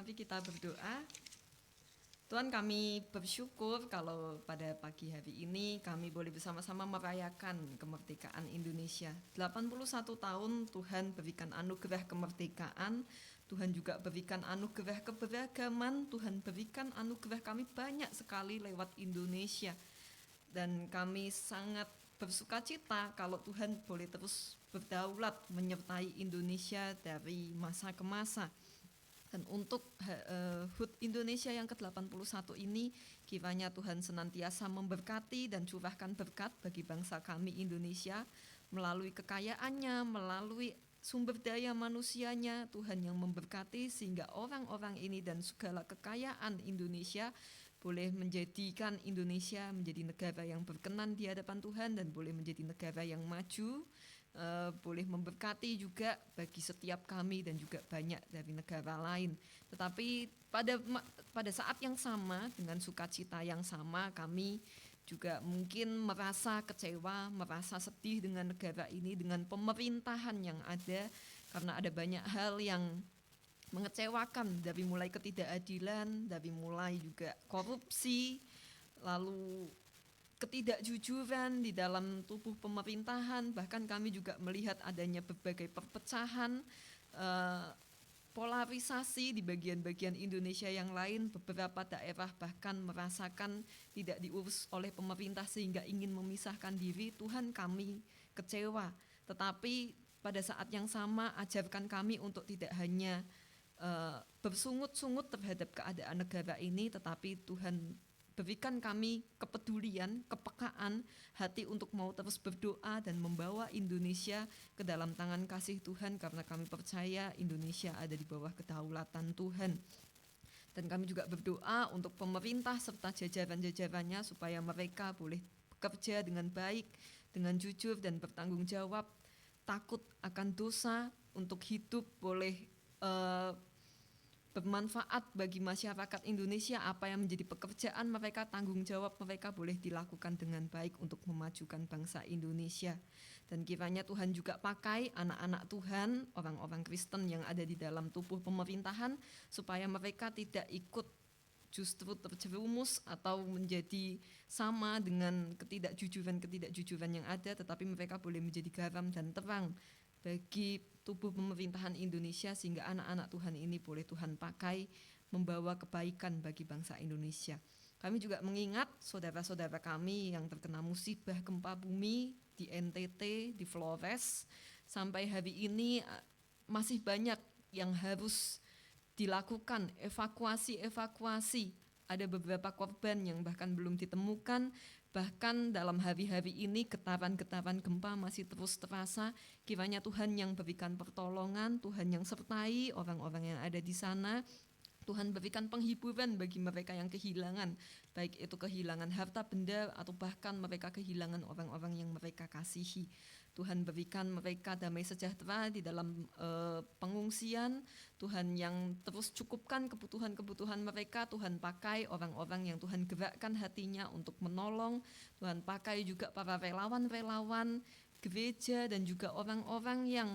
Mari kita berdoa. Tuhan, kami bersyukur kalau pada pagi hari ini kami boleh bersama-sama merayakan kemerdekaan Indonesia. 81 tahun Tuhan berikan anugerah kemerdekaan, Tuhan juga berikan anugerah keberagaman, Tuhan berikan anugerah kami banyak sekali lewat Indonesia. Dan kami sangat bersukacita kalau Tuhan boleh terus berdaulat menyertai Indonesia dari masa ke masa. Dan untuk HUT Indonesia yang ke-81 ini, kiranya Tuhan senantiasa memberkati dan curahkan berkat bagi bangsa kami Indonesia melalui kekayaannya, melalui sumber daya manusianya, Tuhan yang memberkati sehingga orang-orang ini dan segala kekayaan Indonesia boleh menjadikan Indonesia menjadi negara yang berkenan di hadapan Tuhan dan boleh menjadi negara yang maju, boleh memberkati juga bagi setiap kami dan juga banyak dari negara lain. Tetapi pada saat yang sama, dengan sukacita yang sama, kami juga mungkin merasa kecewa, merasa sedih dengan negara ini, dengan pemerintahan yang ada, karena ada banyak hal yang mengecewakan, dari mulai ketidakadilan, dari mulai juga korupsi, lalu ketidakjujuran di dalam tubuh pemerintahan. Bahkan kami juga melihat adanya berbagai perpecahan, polarisasi di bagian-bagian Indonesia yang lain. Beberapa daerah bahkan merasakan tidak diurus oleh pemerintah sehingga ingin memisahkan diri. Tuhan, kami kecewa. Tetapi pada saat yang sama ajarkan kami untuk tidak hanya bersungut-sungut terhadap keadaan negara ini, tetapi Tuhan berikan kami kepedulian, kepekaan hati untuk mau terus berdoa dan membawa Indonesia ke dalam tangan kasih Tuhan, karena kami percaya Indonesia ada di bawah kedaulatan Tuhan. Dan kami juga berdoa untuk pemerintah serta jajaran-jajarannya supaya mereka boleh bekerja dengan baik, dengan jujur dan bertanggung jawab, takut akan dosa, untuk hidup boleh bermanfaat bagi masyarakat Indonesia. Apa yang menjadi pekerjaan mereka, tanggung jawab mereka boleh dilakukan dengan baik untuk memajukan bangsa Indonesia. Dan kiranya Tuhan juga pakai anak-anak Tuhan, orang-orang Kristen yang ada di dalam tubuh pemerintahan, supaya mereka tidak ikut justru terjerumus atau menjadi sama dengan ketidakjujuran yang ada, tetapi mereka boleh menjadi garam dan terang bagi tubuh pemerintahan Indonesia, sehingga anak-anak Tuhan ini boleh Tuhan pakai membawa kebaikan bagi bangsa Indonesia. Kami juga mengingat saudara-saudara kami yang terkena musibah gempa bumi di NTT, di Flores. Sampai hari ini masih banyak yang harus dilakukan evakuasi. Ada beberapa korban yang bahkan belum ditemukan. Bahkan dalam hari-hari ini getaran-getaran gempa masih terus terasa. Kiranya Tuhan yang berikan pertolongan, Tuhan yang sertai orang-orang yang ada di sana. Tuhan berikan penghiburan bagi mereka yang kehilangan, baik itu kehilangan harta benda atau bahkan mereka kehilangan orang-orang yang mereka kasihi. Tuhan berikan mereka damai sejahtera di dalam pengungsian. Tuhan yang terus cukupkan kebutuhan-kebutuhan mereka. Tuhan pakai orang-orang yang Tuhan gerakkan hatinya untuk menolong. Tuhan pakai juga para relawan-relawan gereja dan juga orang-orang yang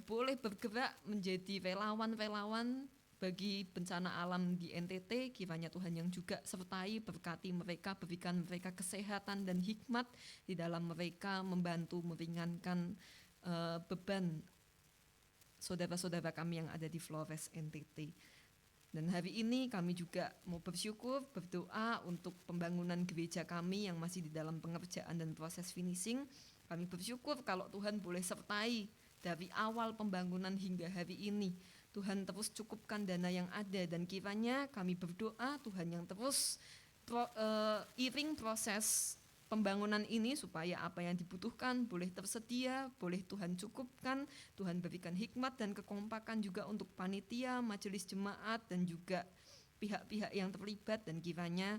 boleh bergerak menjadi relawan-relawan bagi bencana alam di NTT. Kiranya Tuhan yang juga sertai, berkati mereka, berikan mereka kesehatan dan hikmat di dalam mereka membantu meringankan beban saudara-saudara kami yang ada di Flores NTT. Dan hari ini kami juga mau bersyukur, berdoa untuk pembangunan gereja kami yang masih di dalam pengerjaan dan proses finishing. Kami bersyukur kalau Tuhan boleh sertai dari awal pembangunan hingga hari ini. Tuhan terus cukupkan dana yang ada, dan kiranya kami berdoa Tuhan yang terus iring proses pembangunan ini supaya apa yang dibutuhkan boleh tersedia, boleh Tuhan cukupkan. Tuhan berikan hikmat dan kekompakan juga untuk panitia, majelis jemaat dan juga pihak-pihak yang terlibat, dan kiranya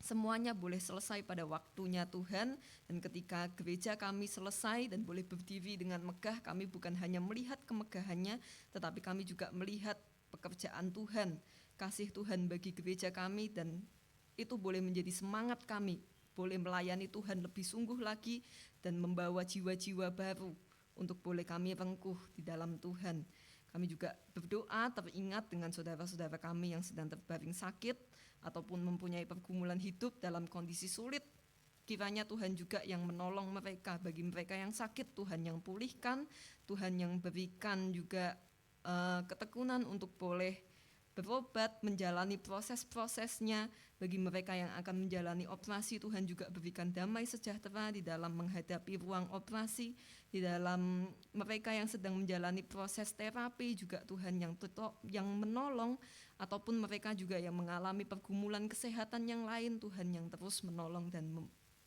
semuanya boleh selesai pada waktunya Tuhan. Dan ketika gereja kami selesai dan boleh berdiri dengan megah, kami bukan hanya melihat kemegahannya, tetapi kami juga melihat pekerjaan Tuhan, kasih Tuhan bagi gereja kami, dan itu boleh menjadi semangat kami, boleh melayani Tuhan lebih sungguh lagi dan membawa jiwa-jiwa baru untuk boleh kami rengkuh di dalam Tuhan. Kami juga berdoa teringat dengan saudara-saudara kami yang sedang terbaring sakit ataupun mempunyai pergumulan hidup dalam kondisi sulit. Kiranya Tuhan juga yang menolong mereka, bagi mereka yang sakit Tuhan yang pulihkan, Tuhan yang berikan juga ketekunan untuk boleh berobat, menjalani proses-prosesnya. Bagi mereka yang akan menjalani operasi, Tuhan juga berikan damai sejahtera di dalam menghadapi ruang operasi. Di dalam mereka yang sedang menjalani proses terapi juga Tuhan yang menolong, ataupun mereka juga yang mengalami pergumulan kesehatan yang lain, Tuhan yang terus menolong dan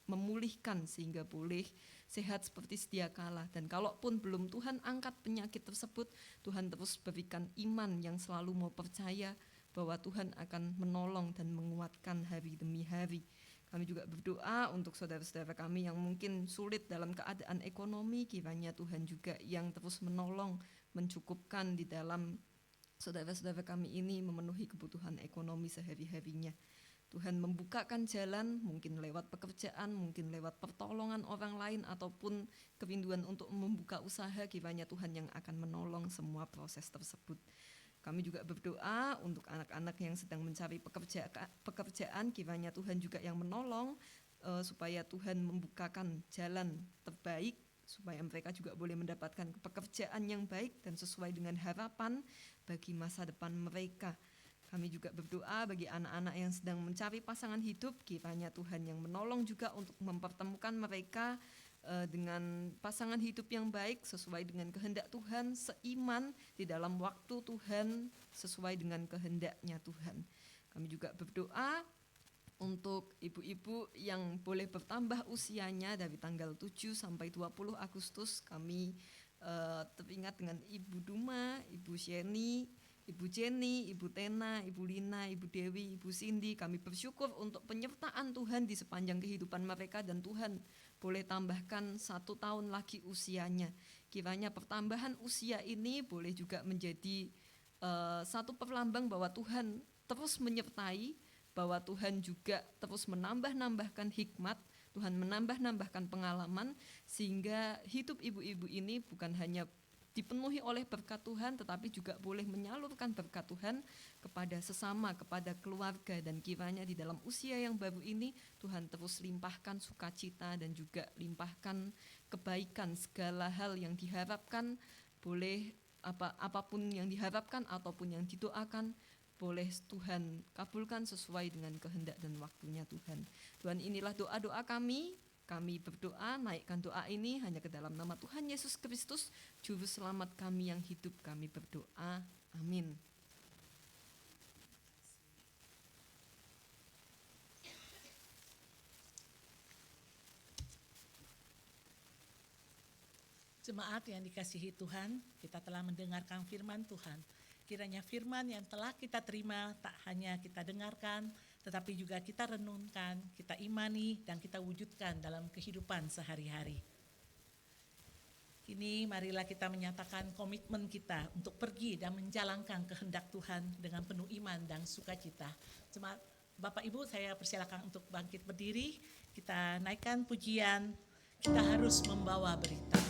memulihkan sehingga boleh sehat seperti sedia kala. Dan kalaupun belum Tuhan angkat penyakit tersebut, Tuhan terus berikan iman yang selalu mau percaya bahwa Tuhan akan menolong dan menguatkan hari demi hari. Kami juga berdoa untuk saudara-saudara kami yang mungkin sulit dalam keadaan ekonomi, kiranya Tuhan juga yang terus menolong, mencukupkan di dalam saudara-saudara kami ini memenuhi kebutuhan ekonomi sehari-harinya. Tuhan membukakan jalan, mungkin lewat pekerjaan, mungkin lewat pertolongan orang lain, ataupun kerinduan untuk membuka usaha, kiranya Tuhan yang akan menolong semua proses tersebut. Kami juga berdoa untuk anak-anak yang sedang mencari pekerjaan, kiranya Tuhan juga yang menolong, supaya Tuhan membukakan jalan terbaik, supaya mereka juga boleh mendapatkan pekerjaan yang baik dan sesuai dengan harapan bagi masa depan mereka. Kami juga berdoa bagi anak-anak yang sedang mencari pasangan hidup, kiranya Tuhan yang menolong juga untuk mempertemukan mereka dengan pasangan hidup yang baik sesuai dengan kehendak Tuhan, seiman di dalam waktu Tuhan, sesuai dengan kehendaknya Tuhan. Kami juga berdoa untuk ibu-ibu yang boleh bertambah usianya dari tanggal 7 sampai 20 Agustus. Kami teringat dengan Ibu Duma, Ibu Sheni, Ibu Jenny, Ibu Tena, Ibu Lina, Ibu Dewi, Ibu Cindy. Kami bersyukur untuk penyertaan Tuhan di sepanjang kehidupan mereka, dan Tuhan boleh tambahkan 1 tahun lagi usianya. Kiranya pertambahan usia ini boleh juga menjadi satu perlambang bahwa Tuhan terus menyertai, bahwa Tuhan juga terus menambahkan hikmat, Tuhan menambahkan pengalaman, sehingga hidup ibu-ibu ini bukan hanya dipenuhi oleh berkat Tuhan, tetapi juga boleh menyalurkan berkat Tuhan kepada sesama, kepada keluarga. Dan kiranya di dalam usia yang baru ini Tuhan terus limpahkan sukacita dan juga limpahkan kebaikan, segala hal yang diharapkan, boleh apapun yang diharapkan ataupun yang didoakan, boleh Tuhan kabulkan sesuai dengan kehendak dan waktunya Tuhan. Tuhan, inilah doa-doa kami. Kami berdoa, naikkan doa ini hanya ke dalam nama Tuhan Yesus Kristus, Juru Selamat kami yang hidup. Kami berdoa, amin. Jemaat yang dikasihi Tuhan, kita telah mendengarkan firman Tuhan. Kiranya firman yang telah kita terima tak hanya kita dengarkan, tetapi juga kita renungkan, kita imani, dan kita wujudkan dalam kehidupan sehari-hari. Kini marilah kita menyatakan komitmen kita untuk pergi dan menjalankan kehendak Tuhan dengan penuh iman dan sukacita. Jemaat, Bapak Ibu, saya persilakan untuk bangkit berdiri. Kita naikkan pujian, kita harus membawa berita.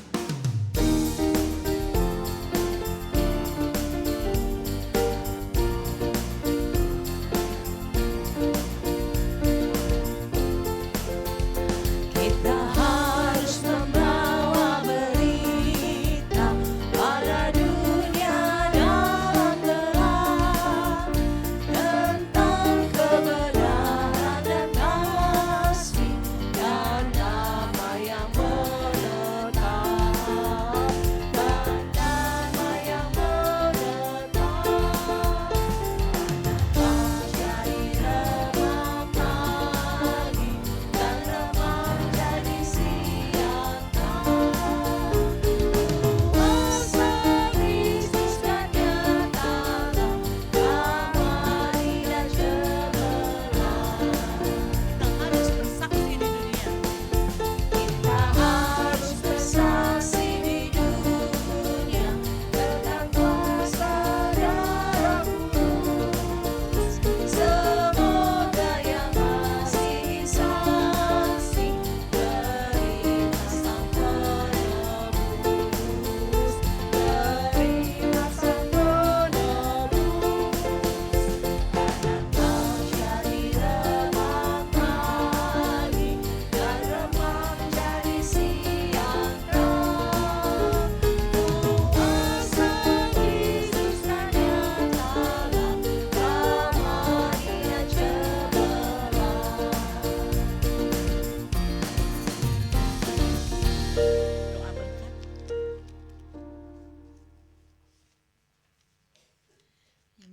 Dan damai yang menetap.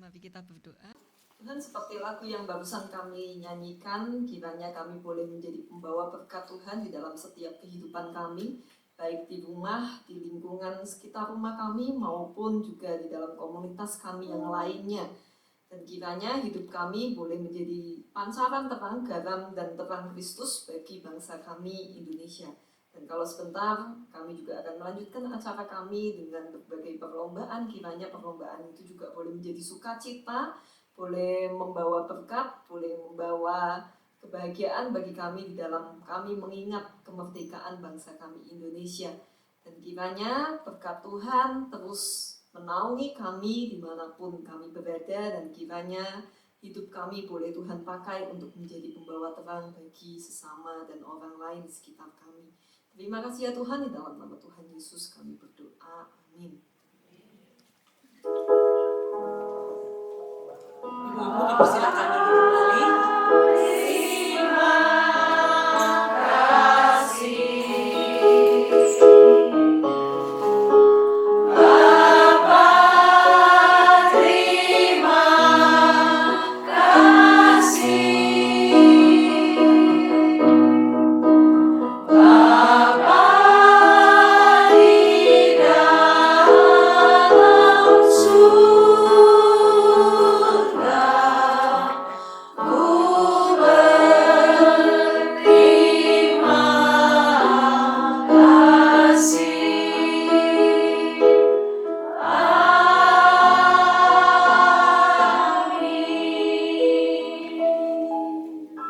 Mari kita berdoa. Tuhan, seperti lagu yang barusan kami nyanyikan, kiranya kami boleh menjadi pembawa berkat Tuhan di dalam setiap kehidupan kami, baik di rumah, di lingkungan sekitar rumah kami, maupun juga di dalam komunitas kami yang lainnya. Dan kiranya hidup kami boleh menjadi pancaran terang, garam dan terang Kristus bagi bangsa kami Indonesia. Dan kalau sebentar kami juga akan melanjutkan acara kami dengan berbagai perlombaan, kiranya perlombaan itu juga boleh menjadi sukacita, boleh membawa berkat, boleh membawa kebahagiaan bagi kami di dalam kami mengingat kemerdekaan bangsa kami Indonesia. Dan kiranya berkat Tuhan terus menaungi kami dimanapun kami berada, dan kiranya hidup kami boleh Tuhan pakai untuk menjadi pembawa terang bagi sesama dan orang lain di sekitar kami. Terima kasih ya Tuhan, di dalam nama Tuhan Yesus kami berdoa. Amin. Ibu-ibu dipersilakan duduk kembali.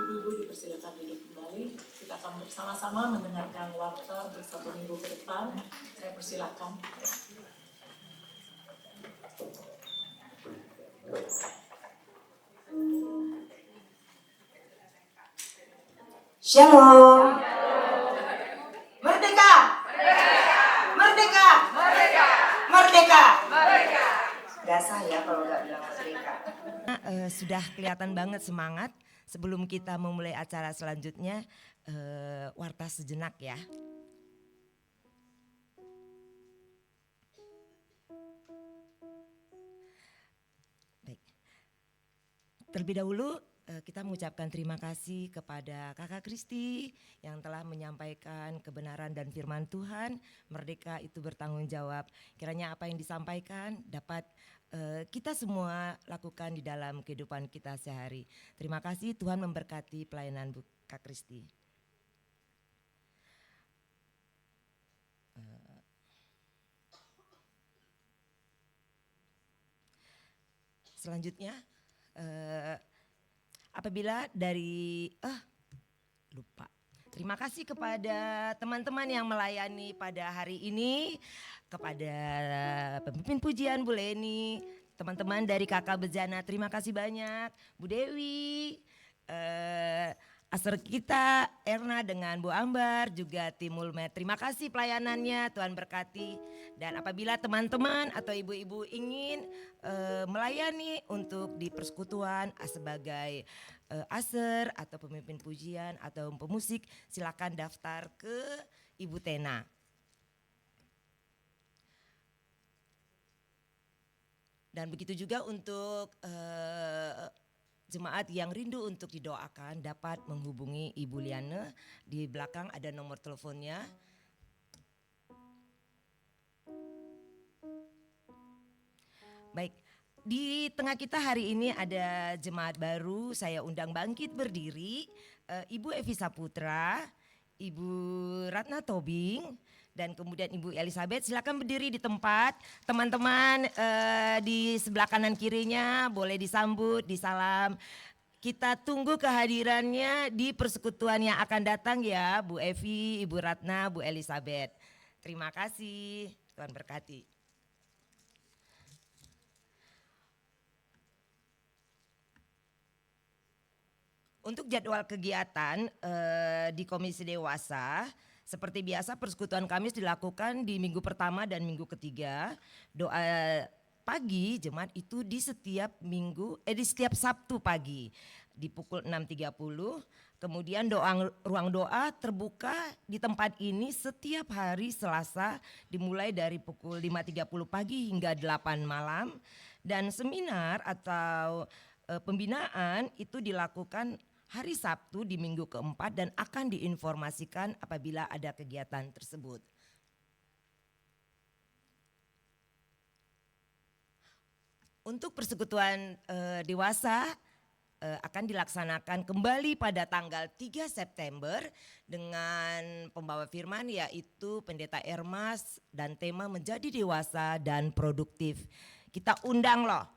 Ibu-ibu dipersilakan duduk kembali. Kita akan bersama-sama mendengarkan warta untuk 1 minggu ke depan. Saya persilakan. Shalom. Merdeka. Merdeka. Merdeka. Gak sah ya kalau nggak bilang merdeka. Sudah kelihatan banget semangat. Sebelum kita memulai acara selanjutnya, warta sejenak ya. Baik. Terlebih dahulu kita mengucapkan terima kasih kepada Kakak Kristi yang telah menyampaikan kebenaran dan firman Tuhan. Merdeka itu bertanggung jawab. Kiranya apa yang disampaikan dapat kita semua lakukan di dalam kehidupan kita sehari. Terima kasih, Tuhan memberkati pelayanan Bu Kak Kristi. Selanjutnya, apabila dari lupa. Terima kasih kepada teman-teman yang melayani pada hari ini, kepada pemimpin pujian Bu Leni, teman-teman dari Kakak Bejana, terima kasih banyak, Bu Dewi, Aser kita, Erna dengan Bu Ambar, juga tim Mulmed. Terima kasih pelayanannya, Tuhan berkati. Dan apabila teman-teman atau ibu-ibu ingin melayani untuk di persekutuan sebagai aser atau pemimpin pujian atau pemusik, silakan daftar ke Ibu Tena. Dan begitu juga untuk jemaat yang rindu untuk didoakan dapat menghubungi Ibu Liane, di belakang ada nomor teleponnya. Baik, di tengah kita hari ini ada jemaat baru, saya undang bangkit berdiri, Ibu Evi Saputra, Ibu Ratna Tobing, dan kemudian Ibu Elizabeth. Silakan berdiri di tempat. Teman-teman di sebelah kanan kirinya boleh disambut, disalam. Kita tunggu kehadirannya di persekutuan yang akan datang ya, Bu Evi, Ibu Ratna, Bu Elizabeth. Terima kasih, Tuhan berkati. Untuk jadwal kegiatan di Komisi Dewasa, seperti biasa persekutuan Kamis dilakukan di minggu pertama dan minggu ketiga. Doa pagi jemaat itu di setiap di setiap Sabtu pagi di pukul 6.30. Kemudian ruang doa terbuka di tempat ini setiap hari Selasa dimulai dari pukul 5.30 pagi hingga 8 malam. Dan seminar atau pembinaan itu dilakukan hari Sabtu di minggu keempat dan akan diinformasikan apabila ada kegiatan tersebut. Untuk persekutuan dewasa akan dilaksanakan kembali pada tanggal 3 September dengan pembawa firman yaitu Pendeta Ermas dan tema menjadi dewasa dan produktif. Kita undang loh,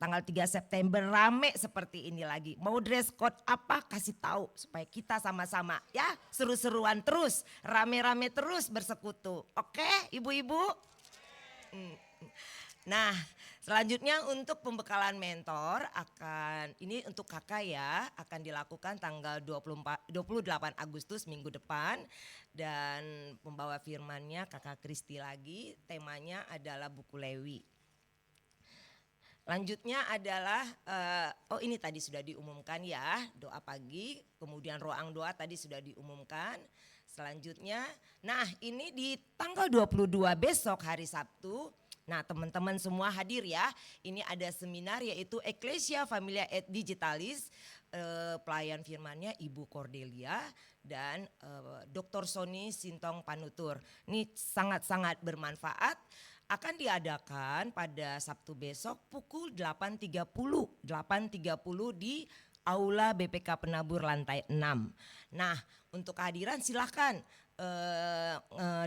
tanggal 3 September rame seperti ini lagi. Mau dress code apa kasih tahu supaya kita sama-sama ya seru-seruan terus, rame-rame terus bersekutu. Oke ibu-ibu? Nah selanjutnya untuk pembekalan mentor ini untuk kakak ya akan dilakukan tanggal 28 Agustus minggu depan. Dan pembawa firmannya kakak Kristi lagi, temanya adalah buku Lewi. Lanjutnya adalah, ini tadi sudah diumumkan ya, doa pagi, kemudian roang doa tadi sudah diumumkan. Selanjutnya, nah ini di tanggal 22 besok hari Sabtu, nah teman-teman semua hadir ya, ini ada seminar yaitu Ecclesia Familia et Digitalis, pelayan firmannya Ibu Cordelia dan Dr. Sony Sintong Panutur. Ini sangat-sangat bermanfaat. Akan diadakan pada Sabtu besok pukul 8.30 di Aula BPK Penabur lantai 6. Nah untuk kehadiran silahkan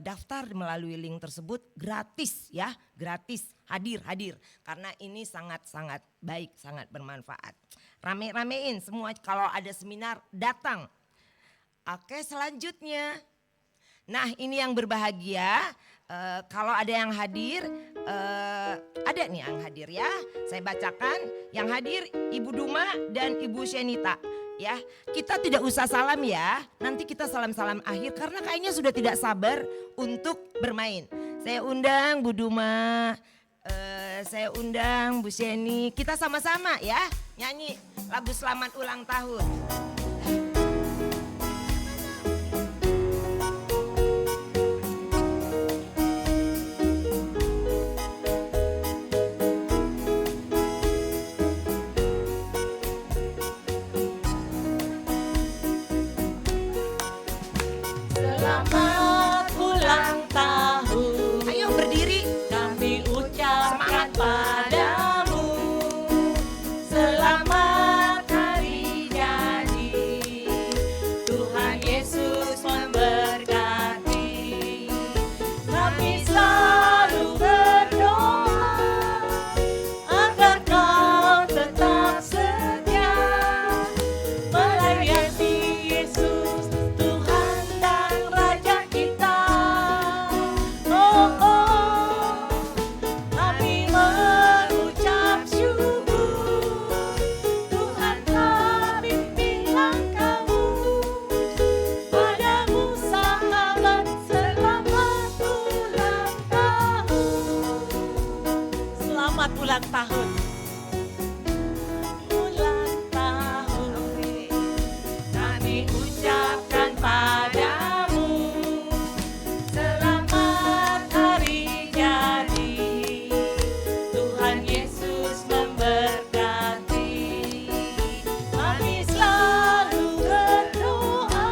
daftar melalui link tersebut gratis ya, gratis hadir karena ini sangat-sangat baik, sangat bermanfaat. Rame-ramein semua kalau ada seminar datang. Oke selanjutnya, nah ini yang berbahagia. Kalau ada yang hadir, ada nih yang hadir ya. Saya bacakan yang hadir Ibu Duma dan Ibu Shenita ya. Kita tidak usah salam ya. Nanti kita salam-salam akhir karena kayaknya sudah tidak sabar untuk bermain. Saya undang Bu Duma, saya undang Bu Sheni. Kita sama-sama ya nyanyi lagu selamat ulang tahun. Selamat ulang tahun, Ayo berdiri. kami ucapkan padamu. Selamat hari jadi, Tuhan Yesus memberkati. Kami selalu berdoa agar kau tetap setia melayani Yesus, Tuhan dan Raja kita. Oh, oh, kami mengucap syukur, Tuhan telah pimpin langkahmu. Padamu sahabat, selamat ulang tahun. Selamat ulang tahun. Ulang tahun, kami ucapkan padamu. Selamat hari jadi, Tuhan Yesus memberkati. Kami selalu berdoa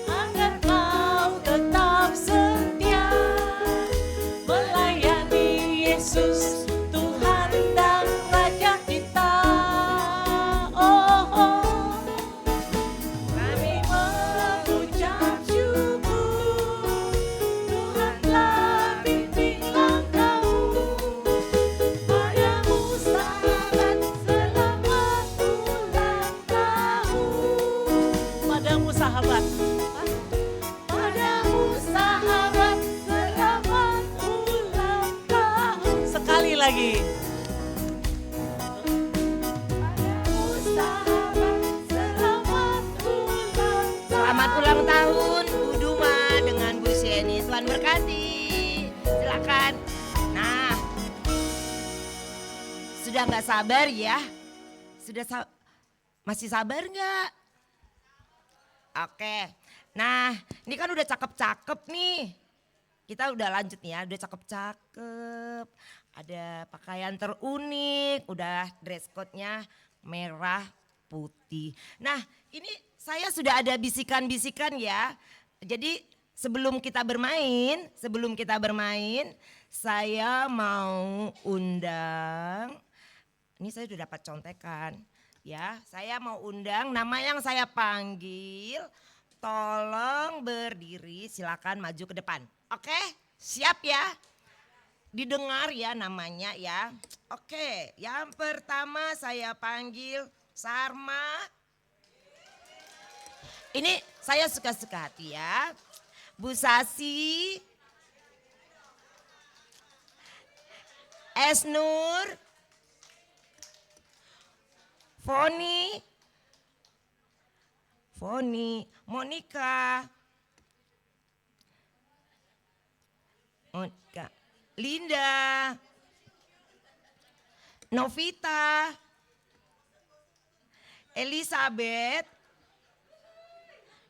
agar kau tetap setia melayani Yesus, Tuhan dan Raja kita. Oh, oh, kami mengucap syukur, Tuhan telah pimpin langkahmu. Padamu sahabat, selamat ulang tahun. Padamu sahabat. Padamu sahabat, selamat ulang tahun. Sekali lagi. Padamu sahabat, selamat ulang tahun. Selamat ulang tahun Bu Duma dengan Bu Sheni. Tuhan berkati. Silakan. Nah, sudah nggak sabar ya? Masih sabar nggak? Oke. Nah, ini kan udah cakep-cakep nih. Kita udah lanjut nih ya, udah cakep-cakep. Ada pakaian terunik, udah dress code-nya merah putih. Nah, ini saya sudah ada bisikan-bisikan ya. Jadi sebelum kita bermain, saya mau undang, ini saya sudah dapat contekan ya. Saya mau undang nama yang saya panggil, tolong berdiri, silakan maju ke depan. Oke, siap ya? Didengar ya namanya ya. Oke, yang pertama saya panggil Sarma. Ini saya suka-suka hati ya. Bu Sasi, Esnur, Foni, Monica, Linda, Novita, Elizabeth,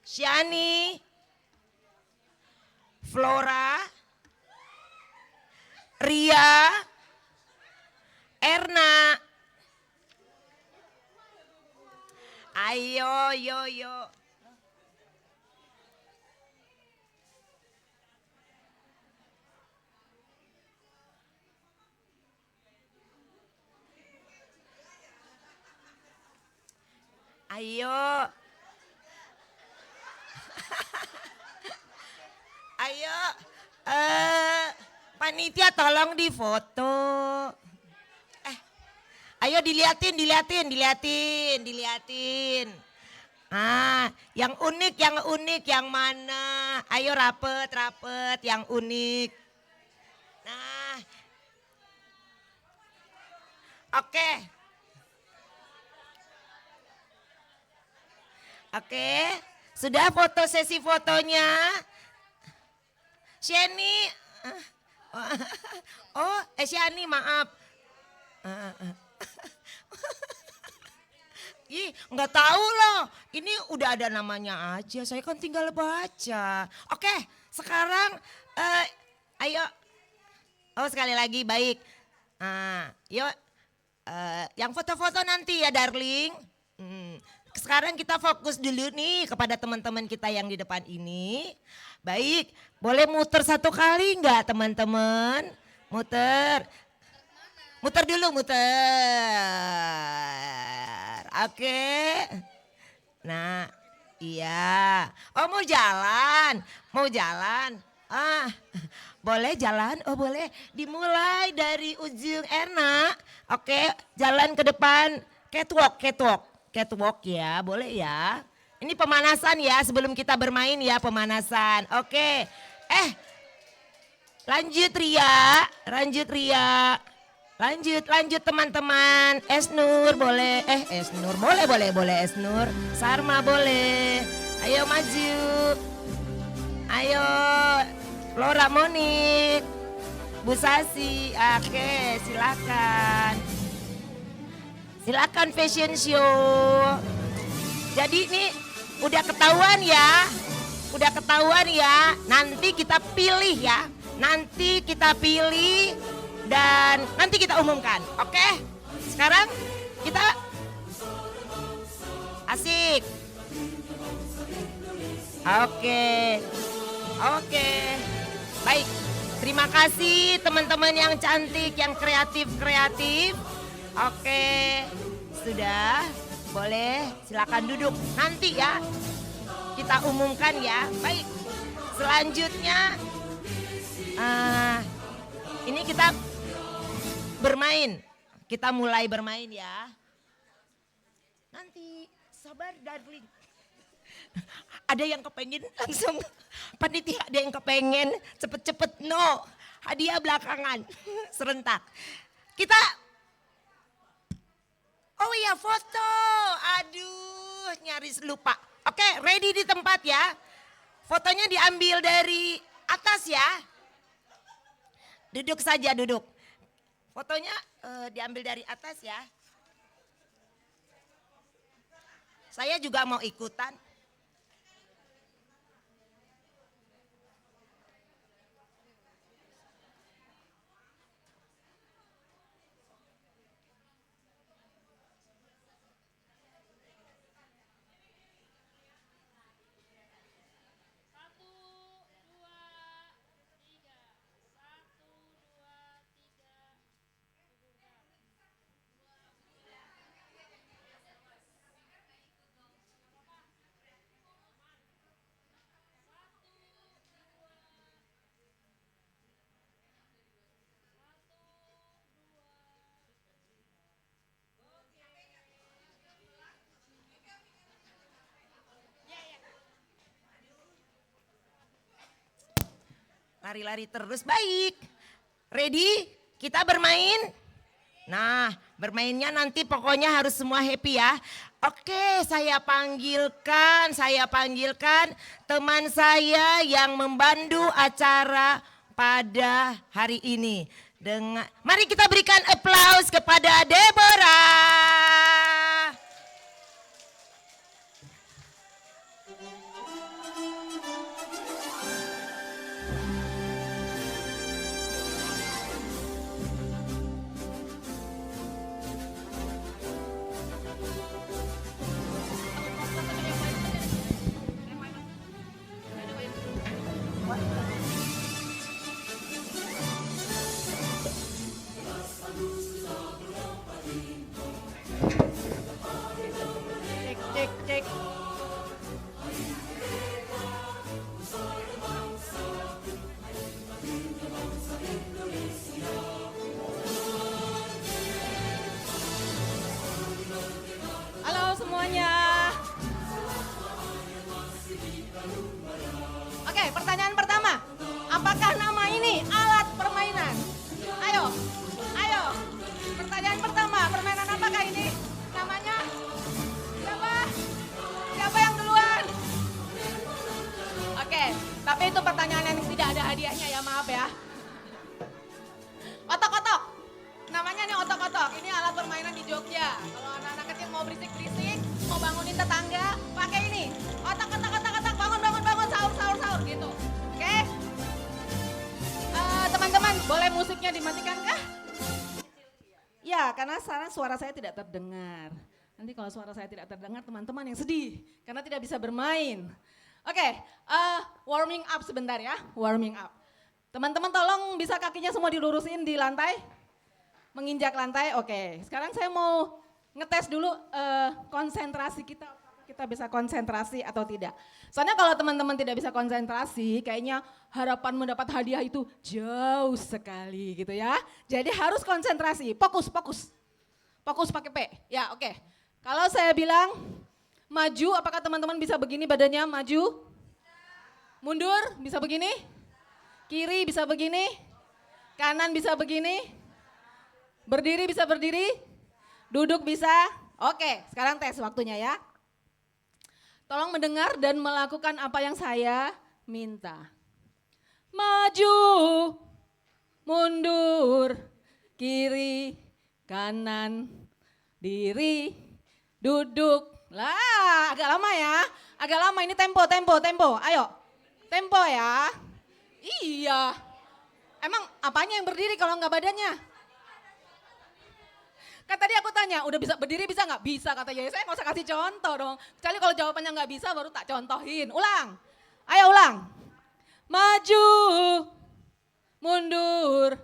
Shani, Flora, Ria, Erna. Ayo, yo. Ayo. Ayo. Panitia tolong difoto. Ayo diliatin. Yang unik yang mana? Ayo rapet yang unik. Nah. Oke, sudah foto sesi fotonya. Shani, Shani maaf. Ih, nggak tahu loh. Ini udah ada namanya aja. Saya kan tinggal baca. Oke, sekarang ayo. Sekali lagi baik. Yuk, yang foto-foto nanti ya darling. Sekarang kita fokus dulu nih kepada teman-teman kita yang di depan ini. Baik, boleh muter satu kali enggak teman-teman? Muter dulu. Oke. Nah, iya. Mau jalan. Boleh jalan? Boleh. Dimulai dari ujung Erna. Oke, jalan ke depan. Catwalk ya, boleh ya. Ini pemanasan ya, sebelum kita bermain ya, pemanasan. Oke. Lanjut Ria. Lanjut teman-teman. Esnur boleh. Esnur boleh Esnur. Sarma boleh. Ayo maju. Ayo. Flora Monik. Bu Sasi. Oke, silakan fashion show. Jadi ini udah ketahuan ya. Nanti kita pilih ya. Dan nanti kita umumkan. Oke? Sekarang kita asik. Oke. Baik. Terima kasih teman-teman yang cantik, yang kreatif. Oke, sudah, boleh silakan duduk. Nanti ya, kita umumkan ya. Baik, selanjutnya ini kita bermain. Kita mulai bermain ya. Nanti, sabar darling. Ada yang kepengen langsung, panitia ada yang kepengen cepet-cepet, no. Hadiah belakangan, serentak. Kita foto. Aduh, nyaris lupa. Oke, ready di tempat ya. Fotonya diambil dari atas ya. Duduk saja. Fotonya diambil dari atas ya. Saya juga mau ikutan. Lari-lari terus, baik. Ready? Kita bermain? Nah, bermainnya nanti pokoknya harus semua happy ya. Oke, saya panggilkan teman saya yang membantu acara pada hari ini. Mari kita berikan aplaus kepada Deborah. Cek, cek. Halo semuanya. Oke, pertanyaan pertama. Apakah nama ini alat permainan? Ayo, ayo. Pertanyaan pertama, permainan apakah ini? Namanya? Siapa? Siapa yang duluan? Oke, tapi itu pertanyaan yang tidak ada hadiahnya ya, maaf ya. Otok-otok. Namanya nih otok-otok. Ini alat permainan di Jogja. Kalau anak-anak kecil mau berisik-berisik, mau bangunin tetangga, pakai ini. Otok-otok, otok-otok, bangun, bangun, bangun, sahur, sahur, sahur gitu. Oke? Teman-teman, boleh musiknya dimatikan kah? Ya, karena sekarang suara saya tidak terdengar. Nanti kalau suara saya tidak terdengar, teman-teman yang sedih karena tidak bisa bermain. Oke, warming up sebentar ya, warming up. Teman-teman tolong bisa kakinya semua dilurusin di lantai, menginjak lantai. Oke, sekarang saya mau ngetes dulu konsentrasi kita. Kita bisa konsentrasi atau tidak. Soalnya kalau teman-teman tidak bisa konsentrasi, kayaknya harapan mendapat hadiah itu jauh sekali gitu ya. Jadi harus konsentrasi, fokus, fokus. Fokus pakai P, ya oke. Kalau saya bilang maju, apakah teman-teman bisa begini badannya, maju? Mundur, bisa begini? Kiri bisa begini? Kanan bisa begini? Berdiri bisa berdiri? Duduk bisa? Oke, sekarang tes waktunya ya. Tolong mendengar dan melakukan apa yang saya minta. Maju, mundur, kiri, kanan, diri, duduk. Lah, agak lama ya. Agak lama ini tempo, tempo, tempo. Ayo, tempo ya. Iya. Emang apanya yang berdiri kalau nggak badannya? Kan tadi aku tanya, udah bisa berdiri bisa nggak? Bisa katanya, saya nggak usah kasih contoh dong. Kecuali kalau jawabannya nggak bisa baru tak contohin. Ulang, ayo ulang. Maju, mundur,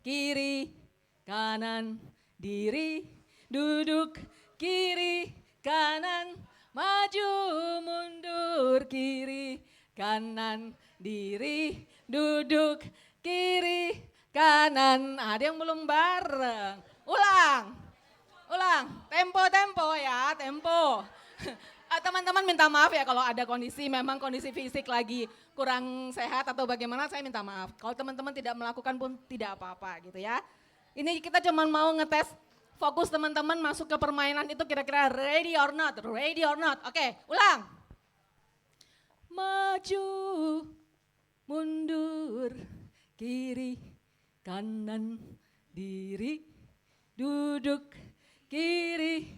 kiri, kanan, diri, duduk, kiri, kanan, maju, mundur, kiri, kanan, diri, duduk, kiri, kanan. Ada yang belum bareng. Ulang. Ulang, tempo, tempo ya, tempo. Teman-teman minta maaf ya kalau ada memang kondisi fisik lagi kurang sehat atau bagaimana, saya minta maaf. Kalau teman-teman tidak melakukan pun tidak apa-apa gitu ya. Ini kita cuma mau ngetes fokus teman-teman masuk ke permainan itu kira-kira ready or not, ready or not. Oke, ulang. Maju, mundur, kiri, kanan, diri, duduk, kiri.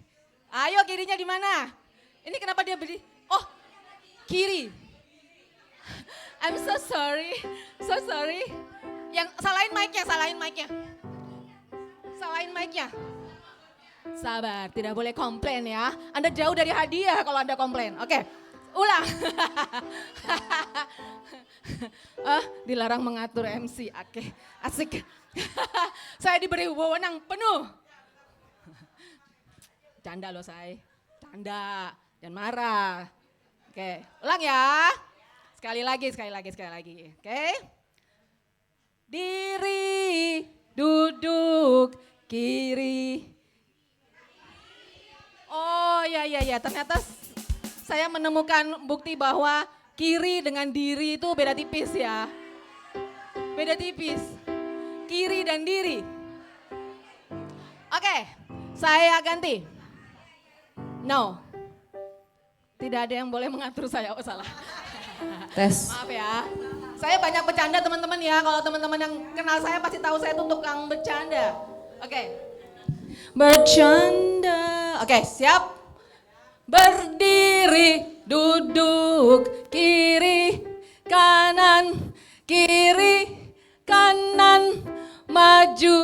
Ayo kirinya di mana? Ini kenapa dia berdiri? Oh, kiri. I'm so sorry, so sorry. Yang salahin mic-nya, salahin mic-nya. Salahin mic-nya. Sabar, tidak boleh komplain ya. Anda jauh dari hadiah kalau Anda komplain. Oke, ulang. Dilarang mengatur MC. Oke, asik. Saya diberi wewenang penuh. Canda loh saya, canda, jangan marah. Oke, ulang ya. Sekali lagi, sekali lagi, sekali lagi. Oke. Diri, duduk, kiri. Oh ya, ternyata saya menemukan bukti bahwa kiri dengan diri itu beda tipis ya. Beda tipis. Kiri dan diri. Oke, saya ganti. No. Tidak ada yang boleh mengatur saya. Oh salah. Tes. Maaf ya. Saya banyak bercanda teman-teman ya. Kalau teman-teman yang kenal saya pasti tahu saya tuh tukang bercanda. Oke. Bercanda. Oke, siap. Berdiri, duduk, kiri, kanan, maju,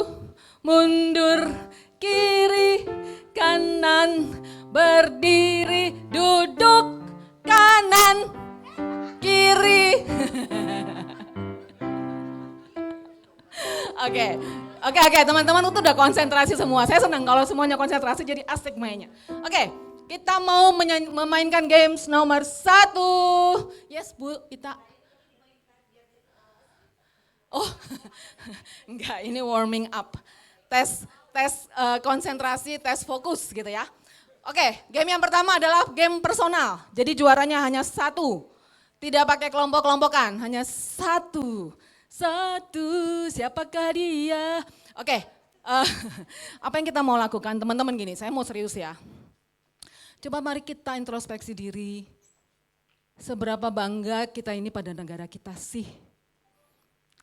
mundur, kiri, kanan, berdiri, duduk, kanan, kiri. Oke, teman-teman itu udah konsentrasi semua. Saya senang kalau semuanya konsentrasi jadi asik mainnya. Oke, kita mau memainkan games nomor 1. Yes Bu, kita. Oh, enggak, ini warming up. Tes konsentrasi, tes fokus gitu ya. Oke, game yang pertama adalah game personal. Jadi juaranya hanya 1. Tidak pakai kelompok-kelompokan, hanya 1. Siapakah dia? Oke, apa yang kita mau lakukan teman-teman gini, saya mau serius ya. Coba mari kita introspeksi diri. Seberapa bangga kita ini pada negara kita sih?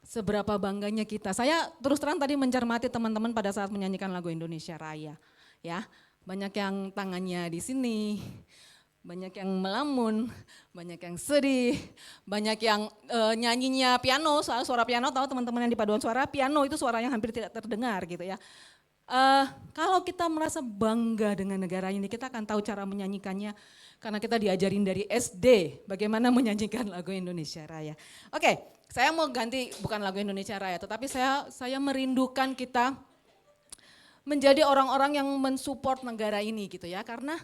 Seberapa bangganya kita. Saya terus terang tadi mencermati teman-teman pada saat menyanyikan lagu Indonesia Raya. Ya, banyak yang tangannya di sini, banyak yang melamun, banyak yang sedih, banyak yang nyanyinya piano, soal suara piano, tahu teman-teman yang di paduan suara, piano itu suaranya hampir tidak terdengar gitu ya. Kalau kita merasa bangga dengan negara ini, kita akan tahu cara menyanyikannya karena kita diajarin dari SD bagaimana menyanyikan lagu Indonesia Raya. Oke, saya mau ganti bukan lagu Indonesia Raya, tetapi saya merindukan kita menjadi orang-orang yang mensupport negara ini gitu ya, karena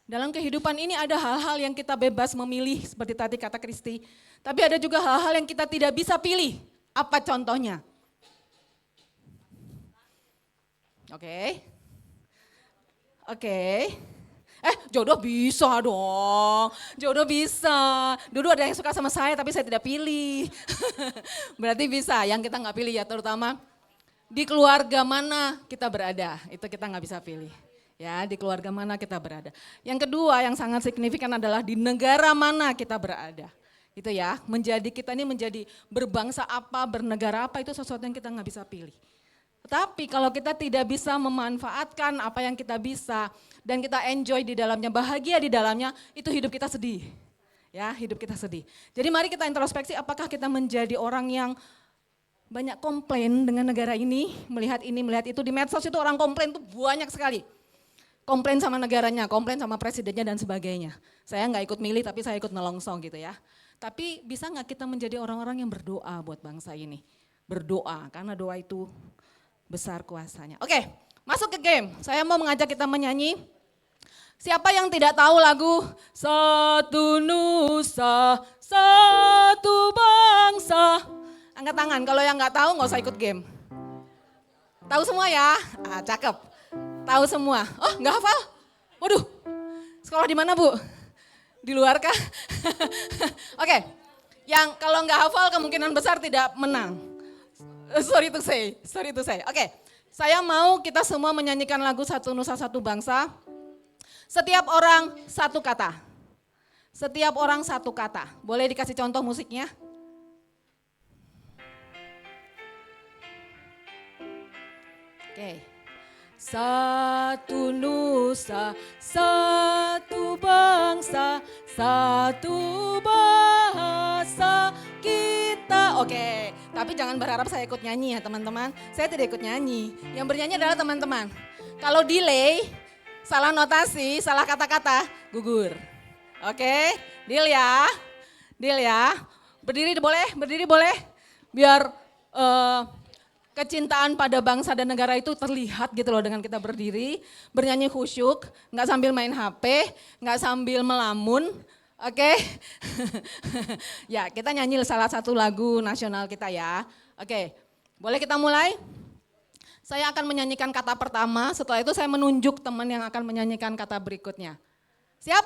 dalam kehidupan ini ada hal-hal yang kita bebas memilih seperti tadi kata Kristi, tapi ada juga hal-hal yang kita tidak bisa pilih. Apa contohnya? Oke. Jodoh bisa dong, jodoh bisa. Dulu ada yang suka sama saya tapi saya tidak pilih. Berarti bisa, yang kita nggak pilih ya terutama di keluarga mana kita berada, itu kita nggak bisa pilih. Ya, di keluarga mana kita berada. Yang kedua yang sangat signifikan adalah di negara mana kita berada. Itu ya, kita ini menjadi berbangsa apa, bernegara apa itu sesuatu yang kita nggak bisa pilih. Tetapi kalau kita tidak bisa memanfaatkan apa yang kita bisa dan kita enjoy di dalamnya, bahagia di dalamnya, itu hidup kita sedih. Ya, hidup kita sedih. Jadi mari kita introspeksi apakah kita menjadi orang yang banyak komplain dengan negara ini, melihat itu di medsos itu orang komplain tuh banyak sekali. Komplain sama negaranya, komplain sama presidennya dan sebagainya. Saya nggak ikut milih tapi saya ikut nelongsong gitu ya. Tapi bisa nggak kita menjadi orang-orang yang berdoa buat bangsa ini? Berdoa, karena doa itu besar kuasanya. Oke, masuk ke game. Saya mau mengajak kita menyanyi. Siapa yang tidak tahu lagu Satu Nusa, Satu Bangsa? Angkat tangan, kalau yang nggak tahu nggak usah ikut game. Tahu semua ya? Cakep. Tahu semua. Oh, nggak hafal? Waduh, sekolah di mana Bu? Di luar kah? Oke, yang kalau nggak hafal kemungkinan besar tidak menang. Sorry to say. Oke, saya mau kita semua menyanyikan lagu Satu Nusa Satu Bangsa. Setiap orang satu kata. Setiap orang satu kata. Boleh dikasih contoh musiknya? Oke. Satu nusa, satu bangsa, satu bahasa kita. Oke, tapi jangan berharap saya ikut nyanyi ya teman-teman. Saya tidak ikut nyanyi. Yang bernyanyi adalah teman-teman. Kalau delay, salah notasi, salah kata-kata, gugur. Oke, deal ya. Berdiri boleh. Biar kecintaan pada bangsa dan negara itu terlihat gitu loh dengan kita berdiri, bernyanyi khusyuk, nggak sambil main HP, nggak sambil melamun, oke? Ya kita nyanyi salah satu lagu nasional kita ya, oke? Boleh kita mulai? Saya akan menyanyikan kata pertama, setelah itu saya menunjuk teman yang akan menyanyikan kata berikutnya. Siap?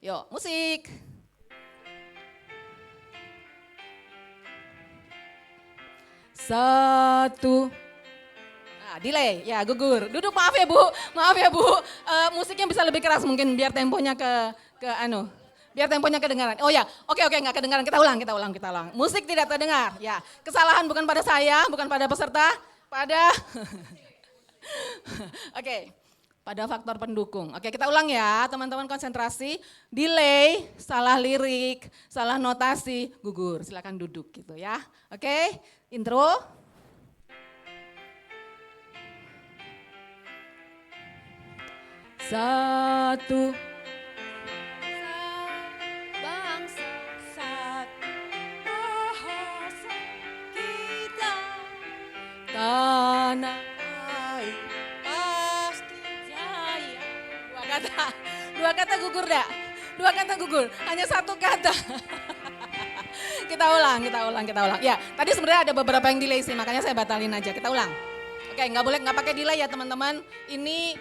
Yuk musik. Satu. Nah, delay, ya gugur. Duduk, maaf ya Bu, musiknya bisa lebih keras mungkin biar temponya biar temponya kedengaran. Oh ya, oke nggak kedengaran, kita ulang. Musik tidak terdengar, ya. Kesalahan bukan pada saya, bukan pada peserta, pada, oke, pada faktor pendukung. Oke, kita ulang ya, teman-teman konsentrasi. Delay, salah lirik, salah notasi, gugur. Silakan duduk gitu ya. Oke, intro. Satu. Bangsa satu bahasa kita. Tanah air pasti jaya. Dua kata gugur dah. Dua kata gugur, hanya satu kata. Kita ulang. Ya, tadi sebenarnya ada beberapa yang delay sih, makanya saya batalin aja. Kita ulang. Oke, nggak pakai delay ya teman-teman. Ini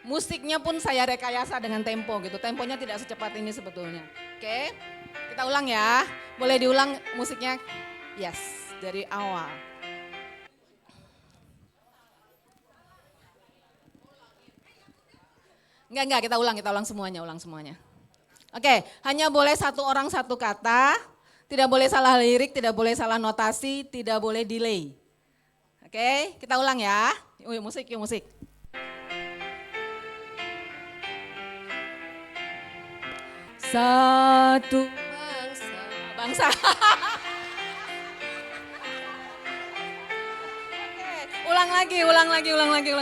musiknya pun saya rekayasa dengan tempo gitu. Temponya tidak secepat ini sebetulnya. Oke, kita ulang ya. Boleh diulang musiknya? Yes, dari awal. Enggak, kita ulang semuanya. Oke, hanya boleh satu orang satu kata, tidak boleh salah lirik, tidak boleh salah notasi, tidak boleh delay. Oke, kita ulang ya. Yuk musik. Satu bangsa. Oke, ulang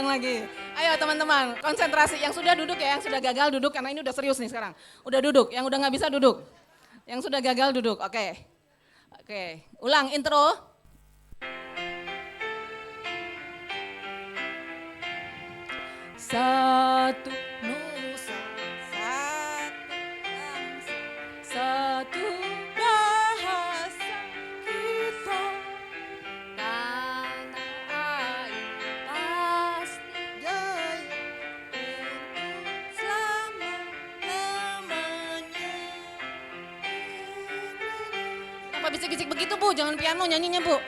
lagi. Ayo teman-teman, konsentrasi. Yang sudah duduk ya, yang sudah gagal duduk karena ini udah serius nih sekarang. Udah duduk, yang udah nggak bisa duduk. Yang sudah gagal duduk, oke. Ulang intro. Satu nusa, satu bangsa, satu bahasa kita. Tanah air pasti jaya untuk selama-lamanya. Kenapa bisik-bisik begitu Bu? Jangan piano nyanyinya Bu.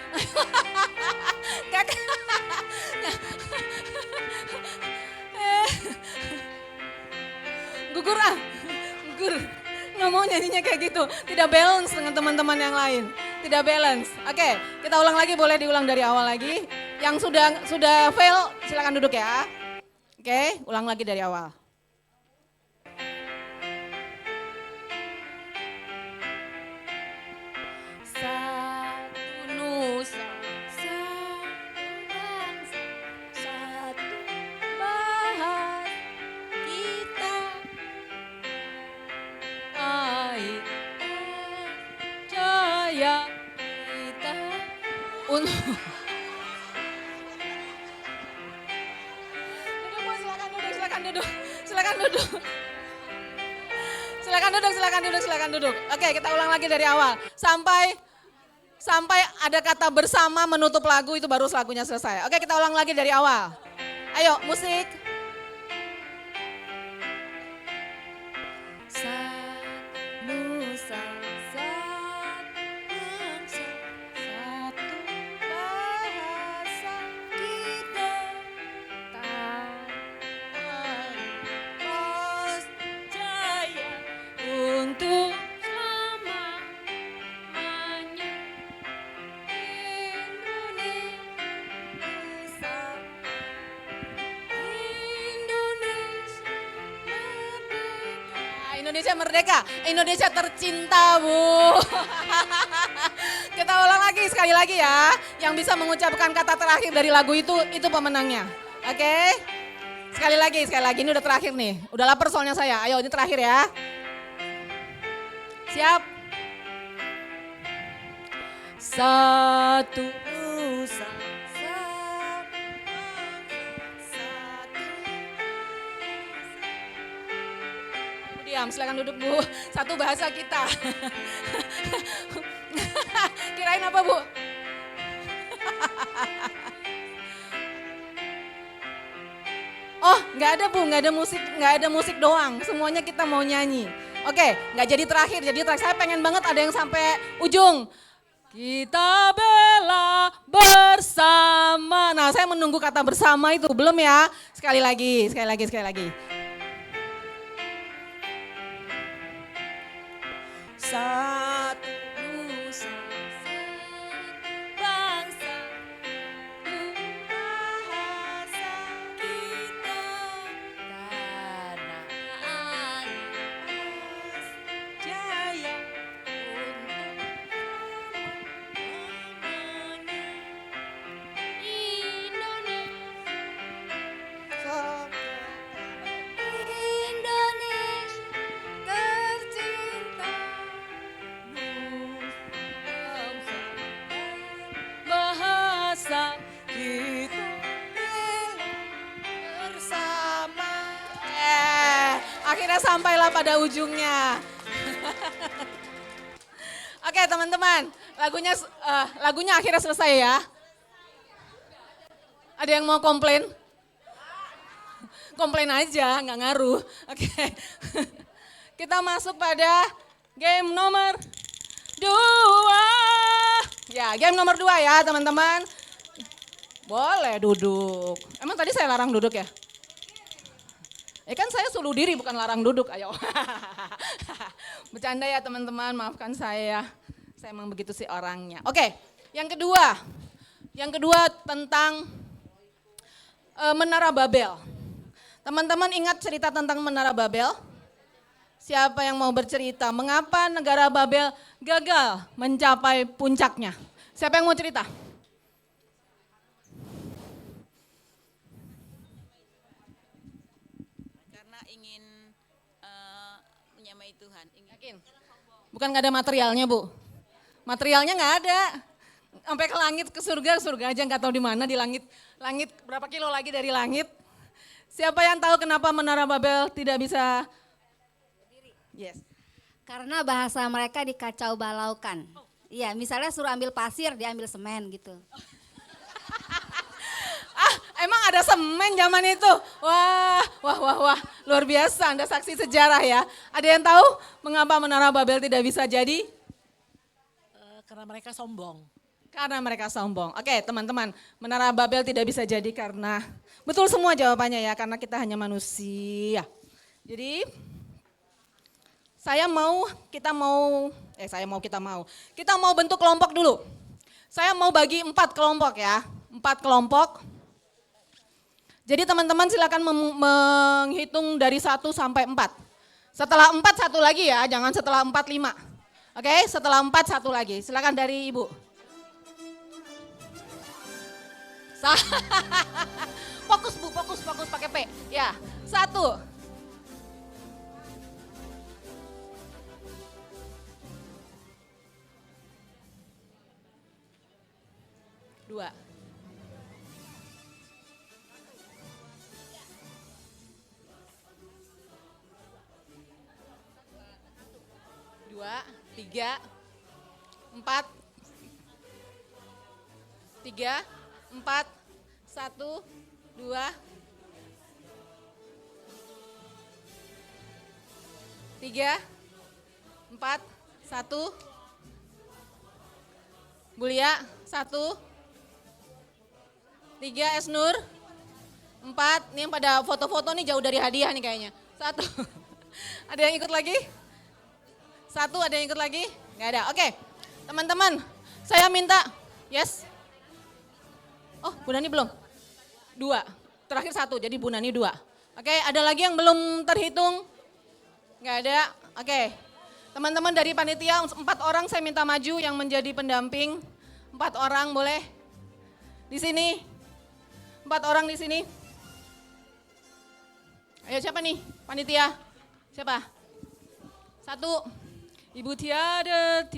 Gugur. Nggak mau nyanyinya kayak gitu. Tidak balance dengan teman-teman yang lain. Tidak balance. Oke, kita ulang lagi, boleh diulang dari awal lagi. Yang sudah fail silakan duduk ya. Oke, ulang lagi dari awal. Satu nusa, satu bangsa, satu bahasa kita. Air jaya kita. Silakan duduk. Oke, kita ulang lagi dari awal. Sampai ada kata bersama menutup lagu itu baru lagunya selesai. Oke, kita ulang lagi dari awal. Ayo, musik. Nusa, satu bangsa, satu bahasa kita. Tanah pasti jaya untuk selamanya. Indonesia merdeka, Indonesia tercinta Bu. Kita ulang lagi sekali lagi ya. Yang bisa mengucapkan kata terakhir dari lagu itu pemenangnya. Oke? Sekali lagi, ini udah terakhir nih. Udah lapar soalnya saya, ayo ini terakhir ya. Siap? Satu nusa, diam, silakan duduk Bu. Satu bahasa kita. Kirain apa Bu? Oh, nggak ada Bu, nggak ada musik doang. Semuanya kita mau nyanyi. Oke, nggak jadi terakhir. Saya pengen banget ada yang sampai ujung. Kita bela Sampailah bersama. Nah, saya menunggu kata bersama itu. Belum ya? Sekali lagi. Satu nusa, satu bangsa, bahasa kita tanah air jaya untuk namanya Indonesia tercinta. Bahasa kita bersama. Akhirnya sampailah pada ujungnya. Oke teman-teman, lagunya akhirnya selesai ya. Ada yang mau komplain? Komplain aja, nggak ngaruh. Oke, kita masuk pada game nomor 2. Ya, game nomor 2 ya teman-teman. Boleh duduk. Emang tadi saya larang duduk ya? Kan saya suruh diri bukan larang duduk, ayo. Bercanda ya teman-teman, maafkan saya. Saya emang begitu sih orangnya. Oke, yang kedua tentang Menara Babel. Teman-teman ingat cerita tentang Menara Babel? Siapa yang mau bercerita? Mengapa negara Babel gagal mencapai puncaknya? Siapa yang mau cerita? Karena ingin menyamai Tuhan. Yakin? Bukan nggak ada materialnya, Bu? Materialnya nggak ada. Sampai ke langit, ke surga aja nggak tahu di mana, di langit berapa kilo lagi dari langit. Siapa yang tahu kenapa Menara Babel tidak bisa? Yes. Karena bahasa mereka dikacau balaukan. Iya, misalnya suruh ambil pasir, dia ambil semen gitu. Emang ada semen zaman itu? Wah, luar biasa, Anda saksi sejarah ya. Ada yang tahu mengapa Menara Babel tidak bisa jadi? Karena mereka sombong. Karena mereka sombong. Oke teman-teman, Menara Babel tidak bisa jadi karena, betul semua jawabannya ya, karena kita hanya manusia. Jadi, kita mau bentuk kelompok dulu. Saya mau bagi 4 kelompok ya, 4 kelompok. Jadi teman-teman silakan menghitung dari 1 sampai 4. Setelah 4 satu lagi ya, jangan setelah 4 5. Oke, setelah 4 satu lagi. Silakan dari Ibu. Fokus Bu, fokus pakai P. Ya, 1. 2. 2, 3, 4, 3, 4, 1, 2, 3, 4, 1, Bulia, 1, 3, Esnur, 4, ini yang pada foto-foto nih jauh dari hadiah nih kayaknya. 1, ada yang ikut lagi? 1, ada yang ikut lagi? Nggak ada, oke. Teman-teman, saya minta, yes. Oh, Bu Nani belum? 2, terakhir 1, jadi Bu Nani 2. Oke, ada lagi yang belum terhitung? Nggak ada, oke. Teman-teman dari panitia, 4 orang saya minta maju yang menjadi pendamping. 4 orang boleh? Di sini, 4 orang di sini. Ayo siapa nih, panitia? Siapa? 1, Ibu tiada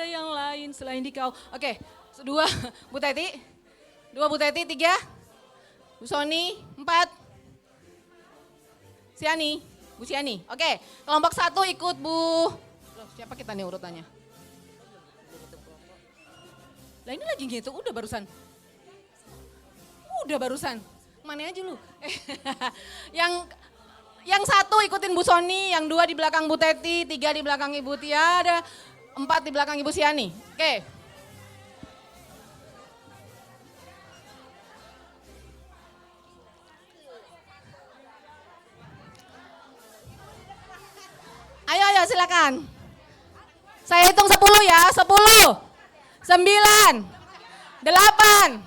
yang lain selain dikau. Oke, 2, Bu Teti. 2, Bu Teti, 3, Bu Soni, 4, Siani, Bu Siani. Oke, kelompok 1 ikut Bu, loh, siapa kita nih urutannya? Lah ini lagi gitu, udah barusan. Mana aja lu? Yang 1 ikutin Bu Soni, yang 2 di belakang Bu Teti, 3 di belakang Ibu Tiada, 4 di belakang Ibu Siani. Oke. silakan. Saya hitung 10 ya, 10, 9, 8,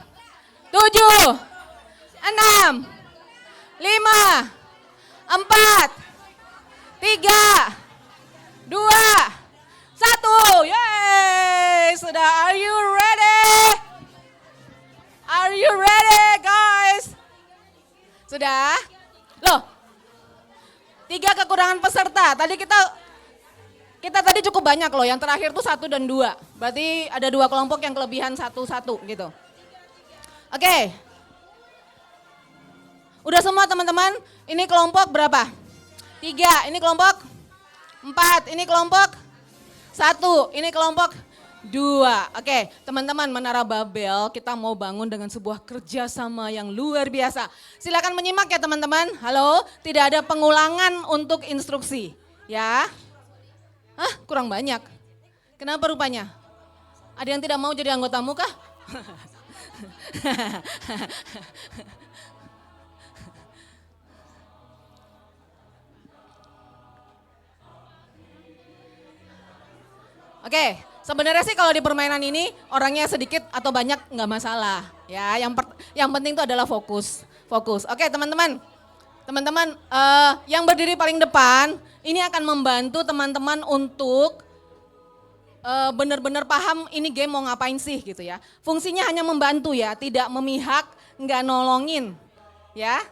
7, 6, 5, 4, 3, 2, 1. Yeay, sudah. Are you ready? Are you ready guys? Sudah? Loh, 3 kekurangan peserta. Tadi kita tadi cukup banyak loh. Yang terakhir tuh 1 dan 2. Berarti ada 2 kelompok yang kelebihan 1 gitu. Oke. Udah semua teman-teman? Ini kelompok berapa? 3. Ini kelompok 4. Ini kelompok 1. Ini kelompok 2. Oke, teman-teman, Menara Babel kita mau bangun dengan sebuah kerjasama yang luar biasa. Silakan menyimak ya teman-teman. Halo, tidak ada pengulangan untuk instruksi. Ya. Kurang banyak. Kenapa rupanya? Ada yang tidak mau jadi anggotamu kah? Oke, sebenarnya sih kalau di permainan ini orangnya sedikit atau banyak nggak masalah. Ya, yang penting itu adalah fokus. Oke, teman-teman. Teman-teman, yang berdiri paling depan ini akan membantu teman-teman untuk benar-benar paham ini game mau ngapain sih gitu ya. Fungsinya hanya membantu ya, tidak memihak, nggak nolongin. Ya,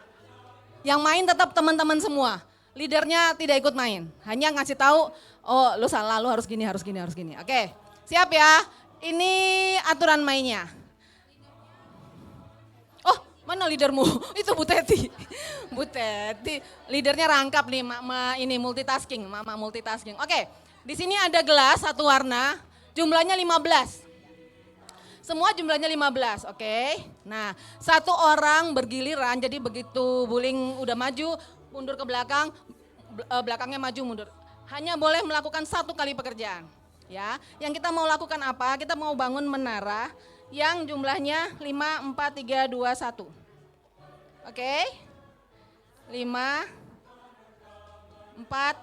yang main tetap teman-teman semua. Leadernya tidak ikut main, hanya ngasih tahu, oh lu salah, lu harus gini. Oke, siap ya. Ini aturan mainnya. Oh, mana leadermu? Itu Bu Teti. Bu Teti, leadernya rangkap nih, ini multitasking, Mama multitasking. Oke, di sini ada gelas satu warna, jumlahnya 15. Semua jumlahnya 15, oke. Nah, satu orang bergiliran, jadi begitu bowling udah maju, mundur ke belakang, belakangnya maju mundur. Hanya boleh melakukan 1 kali pekerjaan. Ya, yang kita mau lakukan apa? Kita mau bangun menara yang jumlahnya 5, 4, 3, 2, 1. Oke? 5, 4,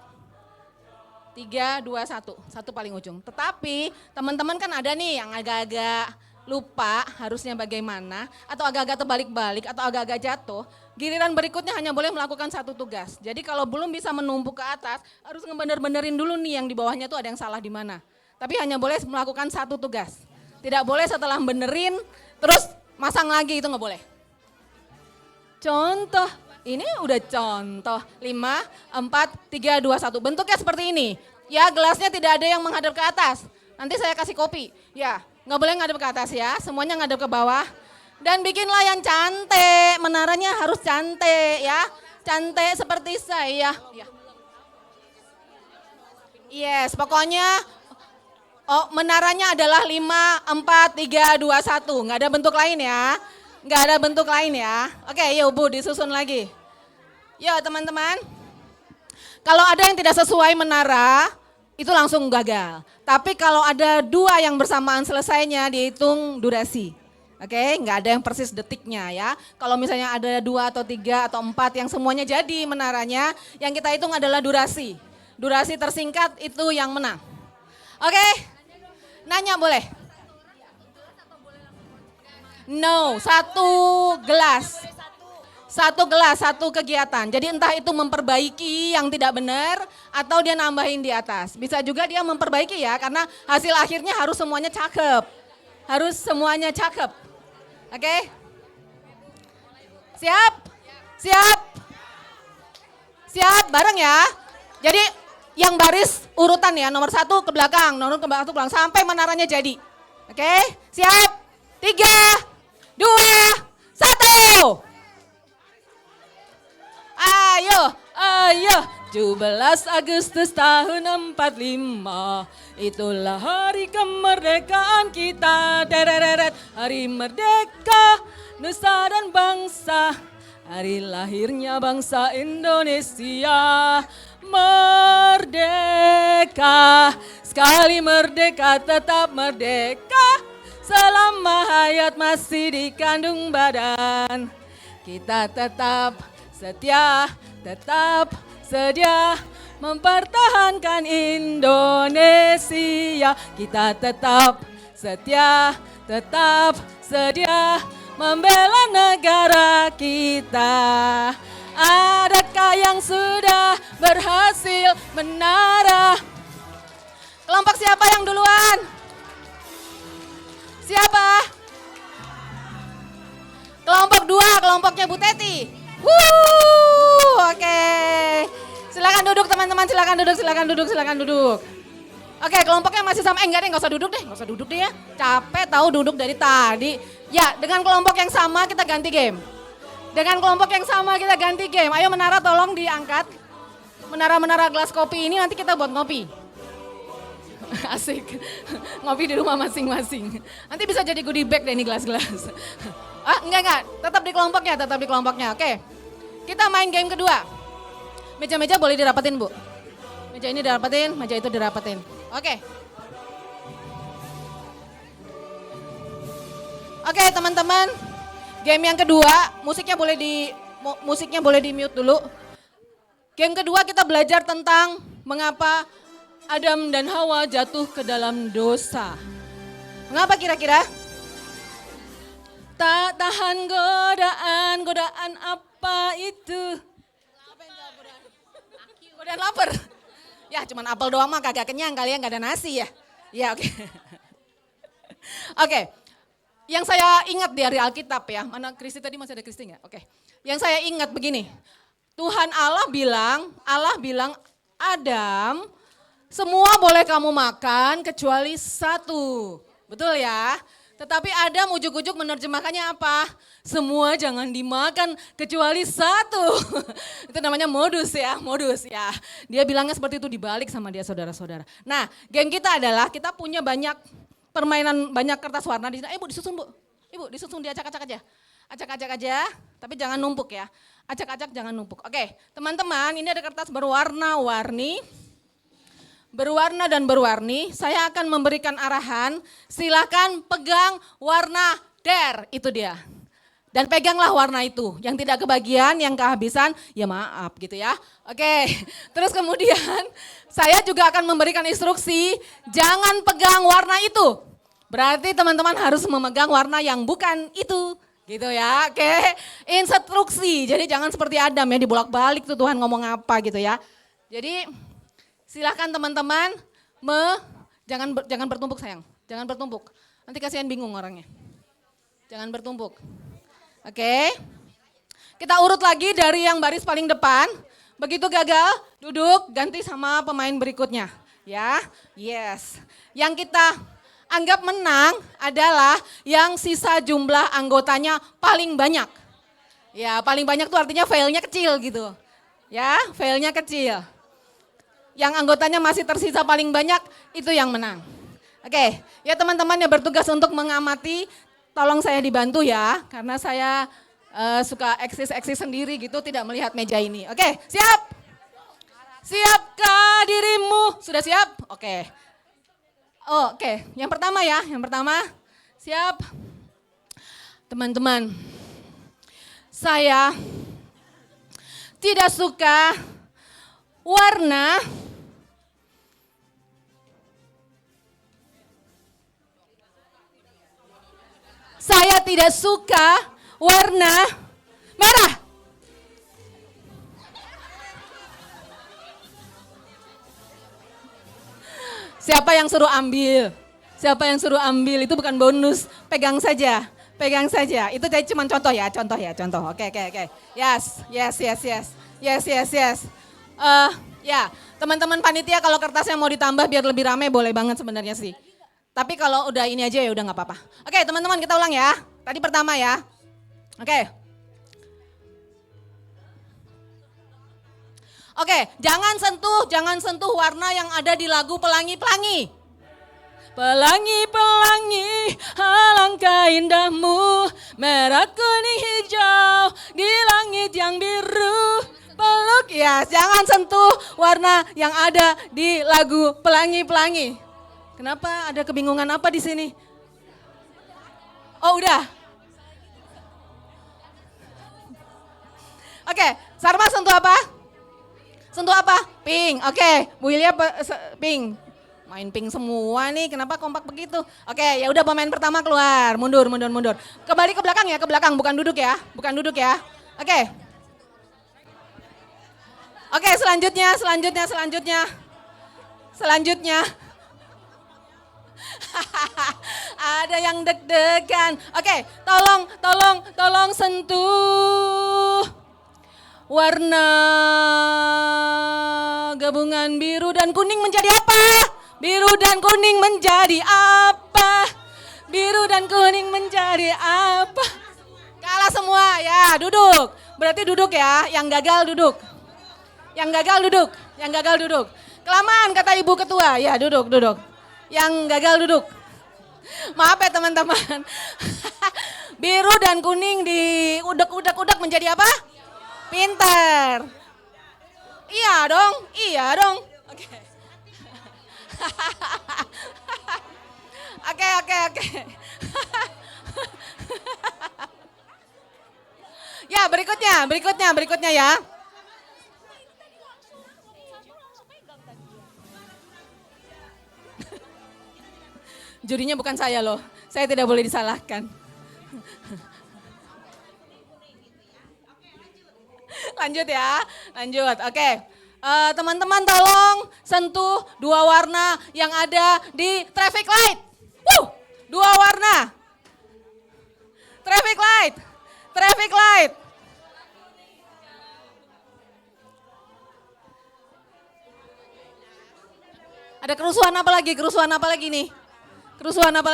3, 2, 1. Satu paling ujung. Tetapi teman-teman kan ada nih yang agak-agak lupa harusnya bagaimana, atau agak-agak terbalik-balik, atau agak-agak jatuh. Giliran berikutnya hanya boleh melakukan 1 tugas. Jadi kalau belum bisa menumpuk ke atas, harus ngebener-benerin dulu nih yang di bawahnya tuh ada yang salah di mana. Tapi hanya boleh melakukan 1 tugas. Tidak boleh setelah benerin, terus masang lagi, itu nggak boleh. Contoh, ini udah contoh. 5, 4, 3, 2, 1. Bentuknya seperti ini. Ya, gelasnya tidak ada yang menghadap ke atas. Nanti saya kasih kopi. Ya, nggak boleh ngadep ke atas ya, semuanya ngadep ke bawah. Dan bikinlah yang cantik, menaranya harus cantik ya. Cantik seperti saya. Ya. Yes, pokoknya menaranya adalah 5, 4, 3, 2, 1. Nggak ada bentuk lain ya. Nggak ada bentuk lain ya. Oke, yuk Bu, disusun lagi. Yuk teman-teman. Kalau ada yang tidak sesuai menara, itu langsung gagal. Tapi kalau ada 2 yang bersamaan selesainya, dihitung durasi. Oke, nggak ada yang persis detiknya ya. Kalau misalnya ada 2 atau 3 atau 4 yang semuanya jadi menaranya, yang kita hitung adalah durasi. Durasi tersingkat itu yang menang. Oke, nanya boleh? No, 1 gelas. 1 gelas, 1 kegiatan. Jadi entah itu memperbaiki yang tidak benar atau dia nambahin di atas. Bisa juga dia memperbaiki ya, karena hasil akhirnya harus semuanya cakep. Harus semuanya cakep. Oke? Siap? Siap? Siap, bareng ya. Jadi yang baris urutan ya, nomor 1 ke belakang, nomor ke belakang sampai menaranya jadi. Oke? Siap? 3, 2, 1. Ayo, 17 Agustus tahun 45, itulah hari kemerdekaan kita. Dereret, hari merdeka, nusa dan bangsa, hari lahirnya bangsa Indonesia. Merdeka, sekali merdeka tetap merdeka, selama hayat masih di kandung badan. Kita tetap setia, tetap sedia mempertahankan Indonesia. Kita tetap setia, tetap sedia membela negara kita. Adakah yang sudah berhasil menara? Kelompok siapa yang duluan? Siapa? Kelompok 2, kelompoknya Bu Teti. Oke. Silakan duduk teman-teman, silakan duduk. Oke, kelompoknya masih sama. Enggak deh, enggak usah duduk deh ya. Capek tahu duduk dari tadi. Ya, dengan kelompok yang sama kita ganti game. Ayo menara tolong diangkat. Menara-menara gelas kopi ini nanti kita buat ngopi. Asik. Ngopi di rumah masing-masing. Nanti bisa jadi goodie bag deh ini gelas-gelas. Enggak. Tetap di kelompoknya. Oke. Kita main game kedua. Meja-meja boleh dirapetin, Bu. Meja ini dirapetin, meja itu dirapetin. Oke. Oke, teman-teman. Game yang kedua, musiknya boleh di mute dulu. Game kedua kita belajar tentang mengapa Adam dan Hawa jatuh ke dalam dosa. Mengapa kira-kira? Tak tahan godaan apa itu? Godaan lapar. Ya cuman apel doang mah kagak kenyang, kalian gak ada nasi ya. Ya oke. Oke. Yang saya ingat dari Alkitab ya, mana Kristi tadi, masih ada Kristi nggak? Oke. Yang saya ingat begini, Tuhan Allah bilang Adam, semua boleh kamu makan kecuali satu. Betul ya? Tetapi Adam ujuk-ujuk menerjemahkannya apa? Semua jangan dimakan kecuali satu. Itu namanya modus ya. Dia bilangnya seperti itu, dibalik sama dia saudara-saudara. Nah, game kita adalah kita punya banyak permainan, banyak kertas warna di sini. Ibu disusun, Bu. Ibu disusun, diacak-acak aja. Acak-acak aja, tapi jangan numpuk ya. Acak-acak jangan numpuk. Oke, teman-teman, ini ada kertas berwarna-warni. Berwarna dan berwarni. Saya akan memberikan arahan. Silakan pegang warna itu dia. Dan peganglah warna itu. Yang tidak kebagian, yang kehabisan, ya maaf gitu ya. Oke, terus kemudian saya juga akan memberikan instruksi, jangan pegang warna itu. Berarti teman-teman harus memegang warna yang bukan itu. Gitu ya, oke. Instruksi, jadi jangan seperti Adam ya, dibolak-balik tuh Tuhan ngomong apa gitu ya. Jadi silakan teman-teman, jangan bertumpuk sayang, jangan bertumpuk. Nanti kasihan bingung orangnya. Jangan bertumpuk. Oke, kita urut lagi dari yang baris paling depan. Begitu gagal, duduk, ganti sama pemain berikutnya. Ya, yes. Yang kita anggap menang adalah yang sisa jumlah anggotanya paling banyak. Ya, paling banyak tuh artinya failnya kecil gitu. Ya, failnya kecil. Yang anggotanya masih tersisa paling banyak, itu yang menang. Oke, ya teman-teman yang bertugas untuk mengamati, tolong saya dibantu ya, karena saya suka eksis sendiri gitu, tidak melihat meja ini. Oke, siap? Siapkah dirimu? Sudah siap? Oke. Oke, yang pertama ya, siap. Teman-teman, saya tidak suka warna merah. Siapa yang suruh ambil? Itu bukan bonus, pegang saja. Itu jadi cuma contoh ya. Oke. Yes. Ya, teman-teman panitia kalau kertasnya mau ditambah biar lebih ramai boleh banget sebenarnya sih. Tapi kalau udah ini aja ya udah nggak apa-apa. Oke, teman-teman kita ulang ya. Tadi pertama ya. Oke, jangan sentuh warna yang ada di lagu Pelangi-Pelangi. Pelangi-pelangi, alangkah indahmu, merah kuning hijau di langit yang biru. Peluk ya, jangan sentuh warna yang ada di lagu Pelangi-Pelangi. Kenapa? Ada kebingungan apa di sini? Oh udah. Oke, Sarma sentuh apa? Sentuh apa? Pink. Oke, Bu Ilya pink. Main pink semua nih, kenapa kompak begitu? Oke, ya udah pemain pertama keluar. Mundur. Kembali ke belakang ya, ke belakang, bukan duduk ya. Oke. Oke, selanjutnya. Ada yang deg-degan. Oke, tolong sentuh warna gabungan biru dan kuning menjadi apa? Biru dan kuning menjadi apa? Kalah semua ya, duduk. Berarti duduk ya, yang gagal duduk. Kelamaan kata Ibu Ketua, ya duduk. Yang gagal duduk. Maaf ya teman-teman. Biru dan kuning di udak menjadi apa? Pintar. Iya dong. Oke. Oke. Ya, berikutnya ya. Jurinya bukan saya loh, saya tidak boleh disalahkan. Lanjut. Oke. Teman-teman tolong sentuh 2 warna yang ada di traffic light. 2 warna. Traffic light. Ada kerusuhan apa lagi nih? Berhasil.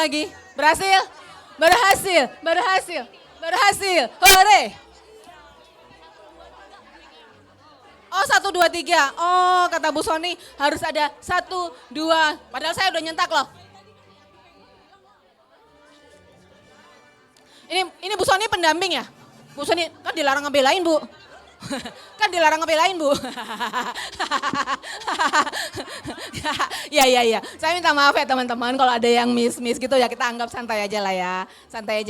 Hore. Oh 1, 2, 3. Oh kata Bu Sony harus ada 1, 2. Padahal saya udah nyentak loh. Ini Bu Sony pendamping ya? Bu Sony kan dilarang ngebelain Bu. Ya. Saya minta maaf ya teman-teman kalau ada yang miss gitu ya, kita anggap santai aja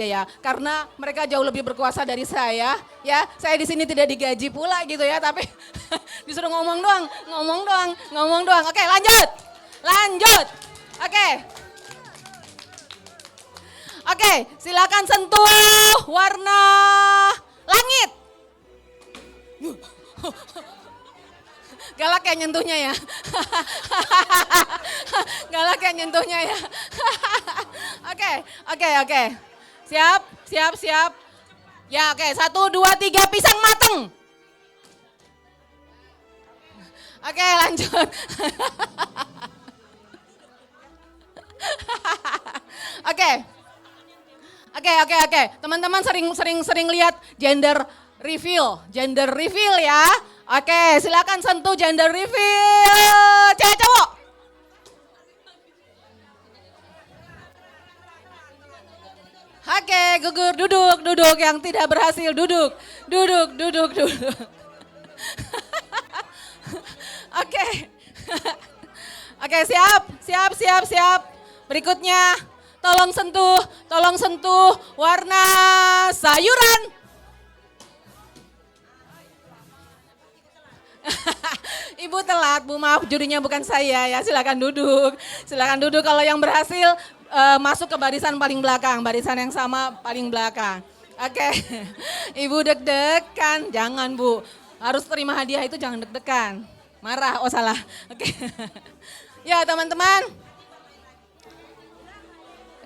ya. Karena mereka jauh lebih berkuasa dari saya ya. Saya di sini tidak digaji pula gitu ya, tapi disuruh ngomong doang. Oke, lanjut. Oke, silakan sentuh warna langit. Galak ya nyentuhnya ya. Oke. Siap. Ya oke, 1, 2, 3 pisang mateng. Oke lanjut. Oke. Teman-teman sering lihat gender reveal ya. Oke, silakan sentuh gender reveal. Cewek cowok. Oke, gugur duduk yang tidak berhasil duduk. Oke, siap. Berikutnya, tolong sentuh warna sayuran. Ibu telat, Bu, maaf jurinya bukan saya ya, silakan duduk kalau yang berhasil masuk ke barisan paling belakang, barisan yang sama paling belakang. Oke, Ibu deg-degan, jangan Bu, harus terima hadiah itu jangan deg-degan, marah, oh salah. Oke, ya teman-teman.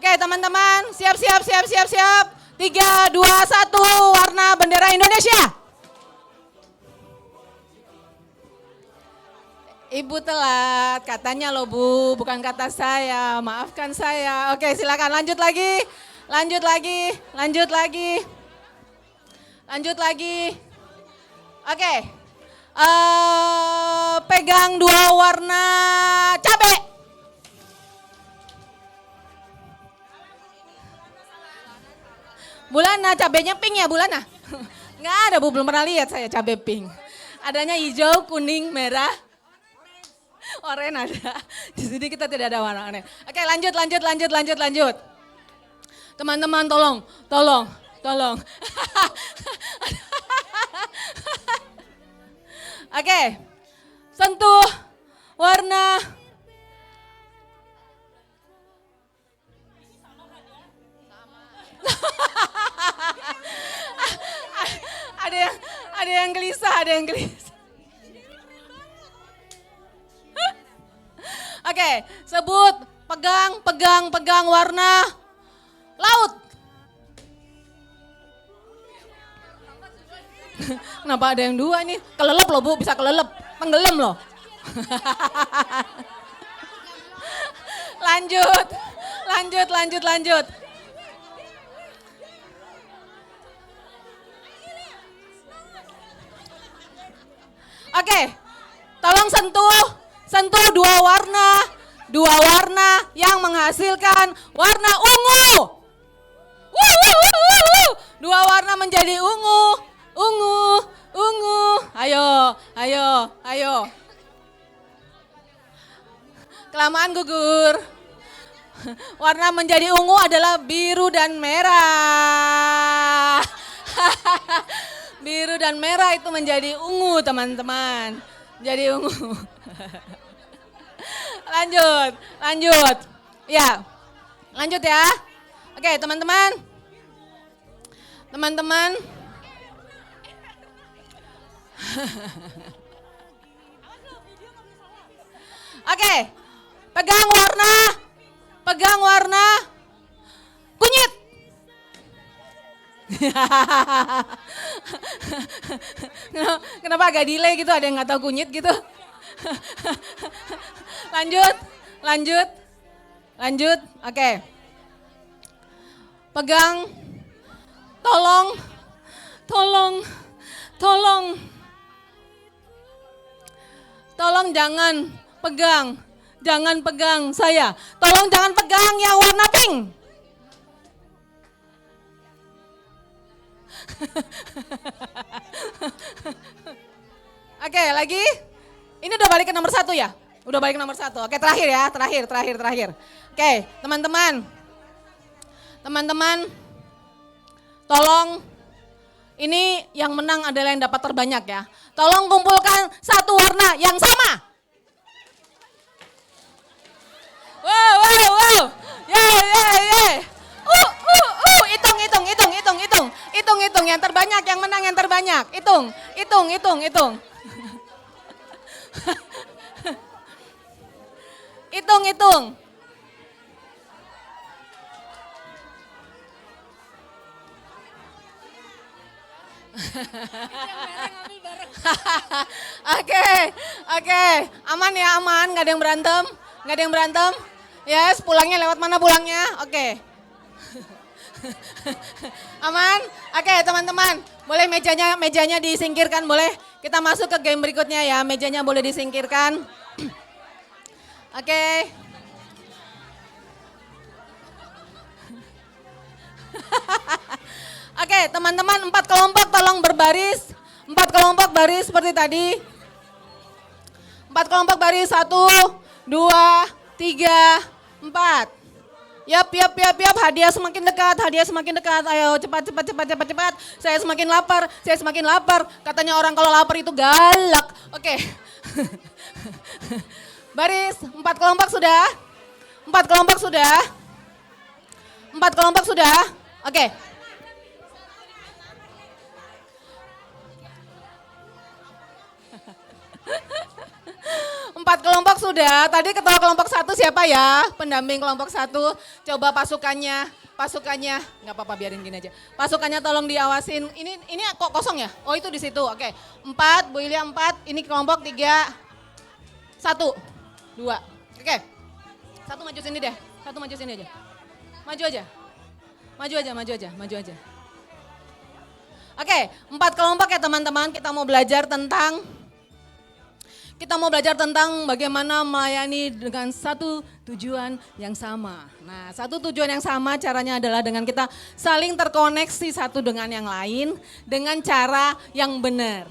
Oke teman-teman, siap. 3, 2, 1, warna bendera Indonesia. Ibu telat, katanya loh Bu, bukan kata saya, maafkan saya. Oke silakan lanjut lagi. Oke, pegang 2 warna cabai. Bulana, cabenya pink ya Bulana? Nggak ada Bu, belum pernah lihat saya cabai pink. Adanya hijau, kuning, merah. Oranye ada. Di sini kita tidak ada warna oranye. Oke, lanjut. Teman-teman tolong. Oke. sentuh warna. Ada yang gelisah, ada yang gelisah. Oke, sebut, pegang warna laut. Kenapa ada yang dua nih? Kelelep loh Bu, bisa kelelep, tenggelam loh. Lanjut. Oke, tolong sentuh dua warna yang menghasilkan warna ungu. Dua warna menjadi ungu. Ayo. Kelamaan gugur. Warna menjadi ungu adalah biru dan merah. Biru dan merah itu menjadi ungu, teman-teman. Jadi ungu. Lanjut. Ya. Lanjut ya. Oke, teman-teman. Oke. Pegang warna kunyit. Kenapa agak delay gitu, ada yang nggak tahu kunyit gitu. Lanjut. Oke. Pegang. Tolong jangan pegang saya. Tolong jangan pegang yang warna pink. Oke, lagi. Ini udah balik ke nomor 1 ya? Udah balik ke nomor 1. Oke, terakhir ya, terakhir. Oke, teman-teman, tolong, ini yang menang adalah yang dapat terbanyak ya. Tolong kumpulkan satu warna yang sama. Wow. Yeah. Hitung yang terbanyak, yang menang yang terbanyak. Hitung. Hitung. Oke. Aman ya, nggak ada yang berantem. Yes, pulangnya lewat mana pulangnya? Oke. Aman? Oke, teman-teman, boleh mejanya disingkirkan, boleh? Kita masuk ke game berikutnya ya, mejanya boleh disingkirkan. Oke. Oke, teman-teman, 4 kelompok tolong berbaris. 4 kelompok baris seperti tadi. 4 kelompok baris, 1, 2, 3, 4. Yap. Hadiah semakin dekat. Ayo cepat. Saya semakin lapar. Katanya orang kalau lapar itu galak. Oke. Baris, 4 kelompok sudah. 4 kelompok sudah. Oke. Empat kelompok sudah. Tadi ketua kelompok 1 siapa ya? Pendamping kelompok 1. Coba pasukannya. Nggak apa-apa, biarin gini aja. Pasukannya tolong diawasin. Ini kok kosong ya? Oh, itu di situ. Oke. 4, Bu Ilya 4. Ini kelompok 3. 1, 2. Oke. 1 maju sini deh. 1 maju sini aja. Maju aja. Oke, 4 kelompok ya teman-teman. Kita mau belajar tentang bagaimana melayani dengan satu tujuan yang sama. Nah, satu tujuan yang sama caranya adalah dengan kita saling terkoneksi satu dengan yang lain dengan cara yang benar.